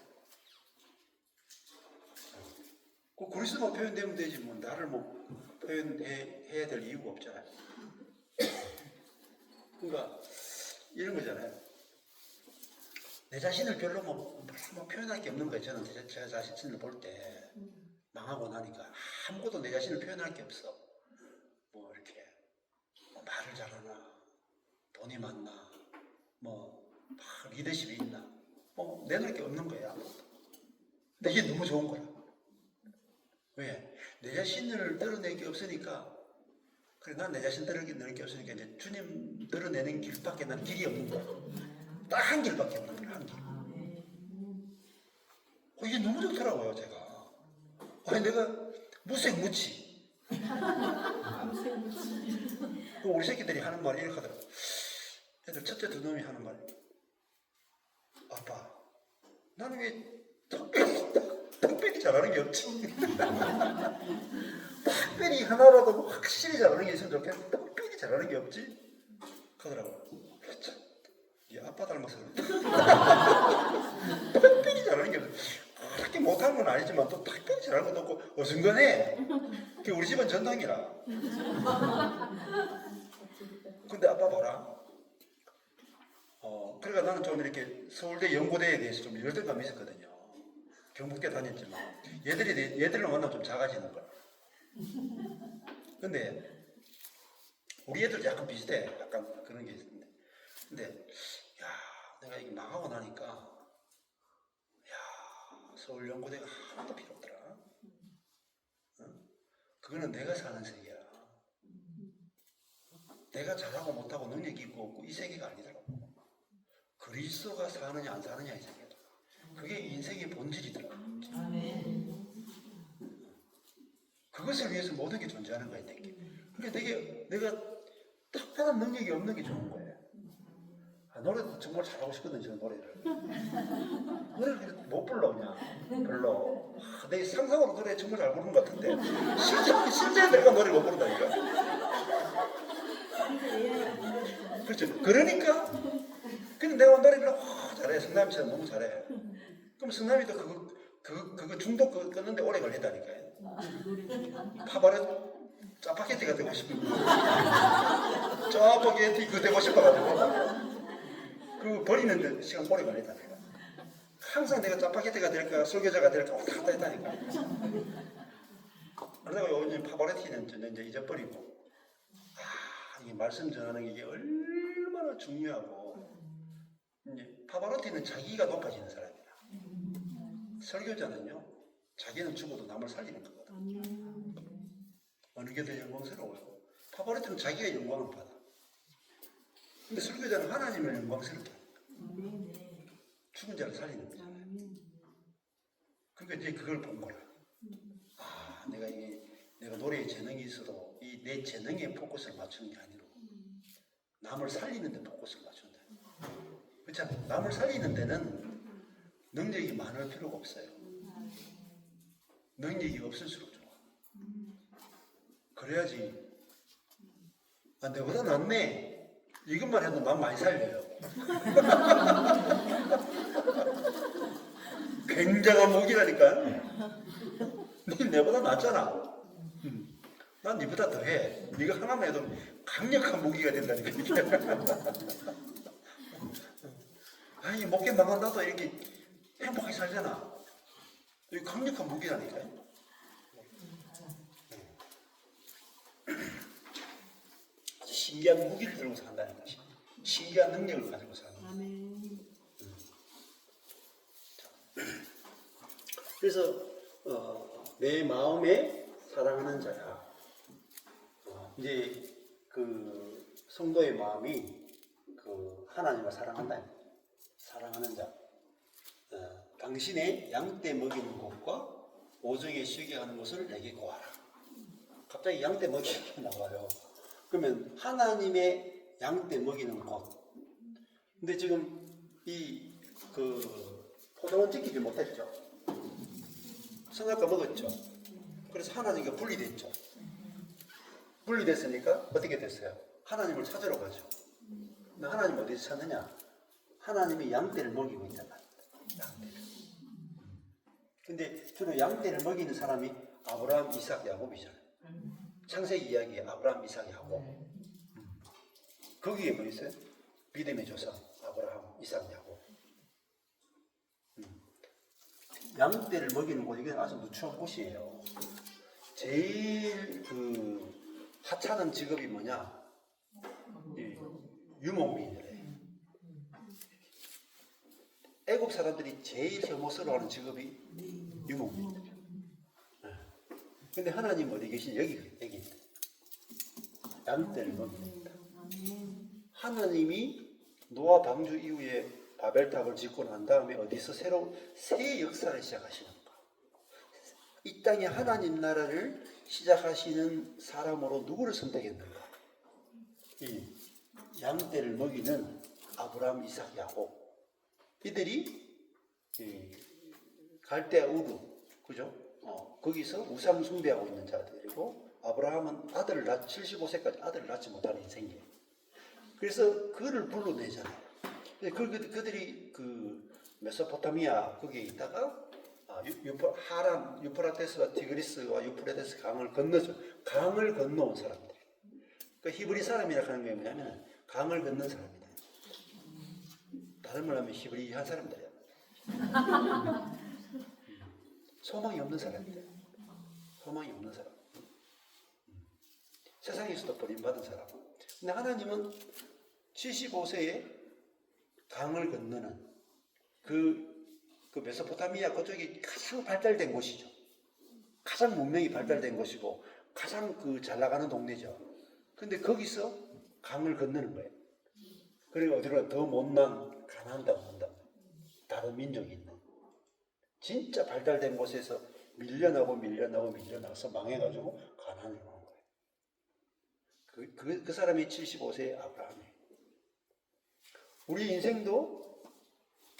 그 그리스도만 표현되면 되지 뭐 나를 뭐 표현해야 될 이유가 없잖아요. 그러니까 이런 거잖아요. 내 자신을 별로 뭐 표현할 게 없는 거예요. 저는 제 자신을 볼 때 망하고 나니까 아무것도 내 자신을 표현할 게 없어. 뭐 이렇게 뭐 말을 잘하나, 돈이 많나, 뭐 리더십이 있나, 뭐 내놓을 게 없는 거야. 근데 이게 너무 좋은 거야. 왜? 내 자신을 드러낼 게 없으니까. 그래, 난 내 자신 드러낼 게 없으니까 이제 주님 드러내는 길밖에 난 길이 없는 거야. 딱 한 길밖에 없는 거야, 한 길. 이게 너무 좋더라고요, 제가. 아니, 내가 무색무취. 우리 새끼들이 하는 말이 이렇게 하더라고. 애들 첫째 두 놈이 하는 말이, 아빠, 나는 왜 특별히 잘하는 게 없지? 특별히 하나라도 뭐 확실히 잘하는 게 있으면 좋겠는데 특별히 잘하는 게 없지? 그러더라고요. 이 아빠 닮아서 특별히 잘하는 게 없지. 그렇게 못하는 건 아니지만 또 특별히 잘하는 것도 없고 어중간해. 그게 우리 집은 전당이라. 근데 아빠 봐라. 그러니까 나는 좀 이렇게 서울대 연고대에 대해서 좀 열등감이 있었거든요. 경북대 다녔지만 얘들을 만나면 좀 작아지는 거야. 근데 우리 애들도 약간 비슷해. 약간 그런 게 있는데. 근데 야, 내가 이게 망하고 나니까 야, 서울 연고대가 하나도 필요 없더라. 그거는 내가 사는 세계야. 내가 잘하고 못하고 능력이 있고 없고 이 세계가 아니더라고. 그리스도가 사느냐 안 사느냐 이 세계다. 그게 인생의 본질이더라. 그것을 위해서 모든 게 존재하는 거야. 그러니까 내가 특별한 능력이 없는 게 좋은 거예요. 노래도 정말 잘하고 싶거든, 저 노래를. 노래를 못 불러, 그냥. 별로. 내 상상으로 노래 정말 잘 부르는 것 같은데. 실제 내가 노래를 못 부른다니까. 그렇죠. 그러니까. 근데 내가 노래를 잘해. 성남이처럼 너무 잘해. 그럼 성남이도 그거 중독 끊는데 오래 걸린다니까요. 파바레 짜파게티가 되고 싶은 거. 짜파게티 그거 되고 싶어가지고. 그 버리는데 시간 오래 걸린다니까. 항상 내가 짜파게티가 될까 설교자가 될까 왔다 갔다 했다니까. 그러다가 요즘 파바레티는 이제 잊어버리고. 이 말씀 전하는 게 이게 얼마나 중요하고. 이제 파바로티는 자기가 높아지는 사람이다. 설교자는요, 자기는 죽어도 남을 살리는 거거든. 어느 게 더 영광스러워요? 파바로티는 자기가 영광을 받아. 근데 설교자는 하나님을 영광스럽게 합니다. 죽은 자를 살리는 거잖아요. 그러니까 이제 그걸 본 거야. 내가 노래에 재능이 있어도 이 내 재능에 포커스를 맞추는 게 아니고 남을 살리는 데 포커스를 맞춘다. 그렇잖아요. 남을 살리는 데는 능력이 많을 필요가 없어요. 능력이 없을수록 좋아. 그래야지. 내보다 낫네. 이것만 해도 남 많이 살려요. 굉장한 무기라니까. 니 내보다 낫잖아. 난 니보다 더해. 니가 하나만 해도 강력한 무기가 된다니까. 아니 목회 망한다도 이렇게 행복하게 살잖아. 이 강력한 무기라니까요. 신기한 무기를 들고 산다는 것이 신기한 능력을 가지고 사는 거예요. 그래서 내 마음에 사랑하는 자야. 이제 그 성도의 마음이 그 하나님을 사랑한다. 사랑하는 자. 당신의 양떼 먹이는 곳과 오정에 쉬게 하는 곳을 내게 구하라. 갑자기 양떼 먹이는 게 나와요. 그러면 하나님의 양떼 먹이는 곳. 근데 지금 이 그 포도원 지키지 못했죠. 선악과 먹었죠. 그래서 하나님과 분리됐죠. 분리됐으니까 어떻게 됐어요? 하나님을 찾으러 가죠. 근데 하나님 어디서 찾느냐? 하나님이 양떼를 먹이고 있잖아. 양떼를. 근데 주로 양떼를 먹이는 사람이 아브라함, 이삭, 야곱이잖아요. 창세기 이야기에 아브라함, 이삭, 야곱. 거기에 뭐 있어요? 믿음의 조상 아브라함, 이삭, 야곱. 양떼를 먹이는 곳, 이게 아주 누추한 곳이에요. 제일 하찮은 직업이 뭐냐? 유목민이래. 애국 사람들이 제일 혐오스러워하는 직업이 유목민들이에요. 근데 하나님 어디 계시냐? 여기 양떼를 먹입니다. 하나님이 노아 방주 이후에 바벨탑을 짓고 난 다음에 어디서 새 역사를 시작하시는가? 이 땅에 하나님 나라를 시작하시는 사람으로 누구를 선택했는가? 이 양떼를 먹이는 아브라함, 이삭, 야곱. 이들이 갈대아 우르, 그죠? 거기서 우상 숭배하고 있는 자들이고, 아브라함은 75세까지 아들을 낳지 못하는 인생이에요. 그래서 그를 불러내잖아요. 그들이 메소포타미아 거기에 있다가 하람, 유프라테스와 티그리스와 유프라테스 강을 건너죠. 강을 건너온 사람들. 그 히브리 사람이라 하는 게 뭐냐면 강을 건넌 사람이다. 다른 말 하면 히브리한 사람들이야. 소망이 없는 사람이다. 소망이 없는 사람. 세상에서도 버림받은 사람. 근데 하나님은 75세에 강을 건너는 그 메소포타미아 그쪽이 가장 발달된 곳이죠. 가장 문명이 발달된 곳이고 가장 잘 나가는 동네죠. 근데 거기서 강을 건너는 거예요. 그리고 어디로 더 못난 가나안 땅 온다. 다른 민족이 있는. 진짜 발달된 곳에서 밀려나서 망해가지고 가나안으로 온 거예요. 그 사람이 75세의 아브라함이에요. 우리 인생도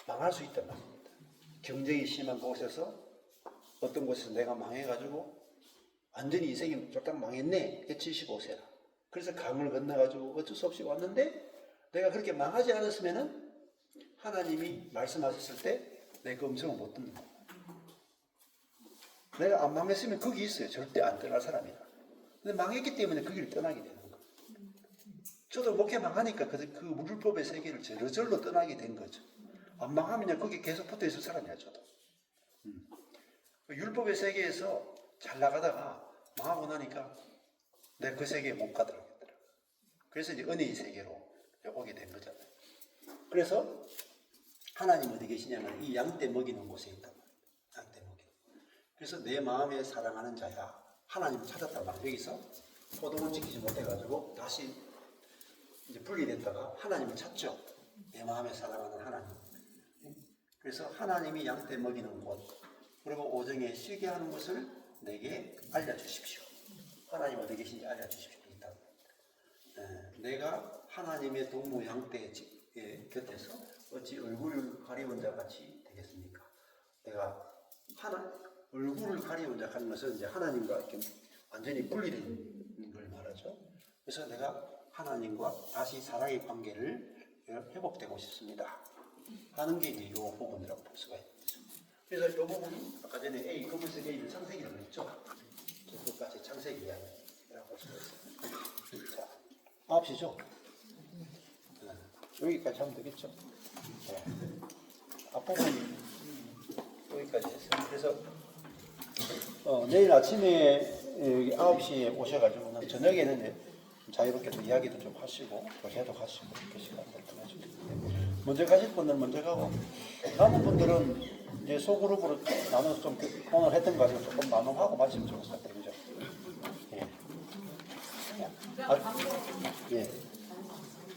망할 수 있단 말입니다. 경쟁이 심한 곳에서 어떤 곳에서 내가 망해가지고 완전히 인생이 쫄딱 망했네. 75세라. 그래서 강을 건너가지고 어쩔 수 없이 왔는데 내가 그렇게 망하지 않았으면은 하나님이 말씀하셨을 때 내 그 음성을 못 듣는 거야. 내가 안 망했으면 거기 있어요. 절대 안 떠날 사람이라. 근데 망했기 때문에 그 길을 떠나게 되는 거야. 저도 목회 망하니까 그 율법의 세계를 저절로 떠나게 된 거죠. 안 망하면 거기 계속 붙어 있을 사람이야, 저도. 율법의 세계에서 잘 나가다가 망하고 나니까 내가 그 세계에 못 가더라고요. 그래서 이제 은혜의 세계로 오게 된 거잖아요. 그래서 하나님 어디 계시냐면 이 양떼 먹이는 곳에 있단 말이에요. 양떼 먹이는. 그래서 내 마음에 사랑하는 자야. 하나님을 찾았단 말이에요. 여기서 소동을 지키지 못해가지고 다시 이제 분리됐다가 하나님을 찾죠. 내 마음에 사랑하는 하나님. 그래서 하나님이 양떼 먹이는 곳, 그리고 오정에 쉬게 하는 것을 내게 알려주십시오. 하나님 어디 계신지 알려주십시오. 내가 하나님의 동무 양떼 곁에서 어찌 얼굴을 가리운 자 같이 되겠습니까? 내가 얼굴을 가리운 자 하는 것은 이제 하나님과 이렇게 완전히 분리된 걸 말하죠. 그래서 내가 하나님과 다시 사랑의 관계를 회복되고 싶습니다 하는 게 이제 이 부분이라고 볼 수가 있죠. 그래서 이 부분이 아까 전에 검은색 A를 창세기라고 했죠. 끝까지 창세기 이야기라고 볼 수가 있어요. 자, 9시죠? 여기까지 하면 되겠죠? 네. 앞부분이 여기까지 했어요. 그래서 내일 아침에 여기 9시에 오셔가지고 저녁에는 자유롭게 또 이야기도 좀 하시고 교회도 가시고 이렇게 시간을 보내주세요. 먼저 가실 분들은 먼저 가고 남은 분들은 이제 소그룹으로 나눠서 좀 오늘 했던 거 가지고 조금 나눠하고 마시면 좋겠어요. 그죠? 예. 예.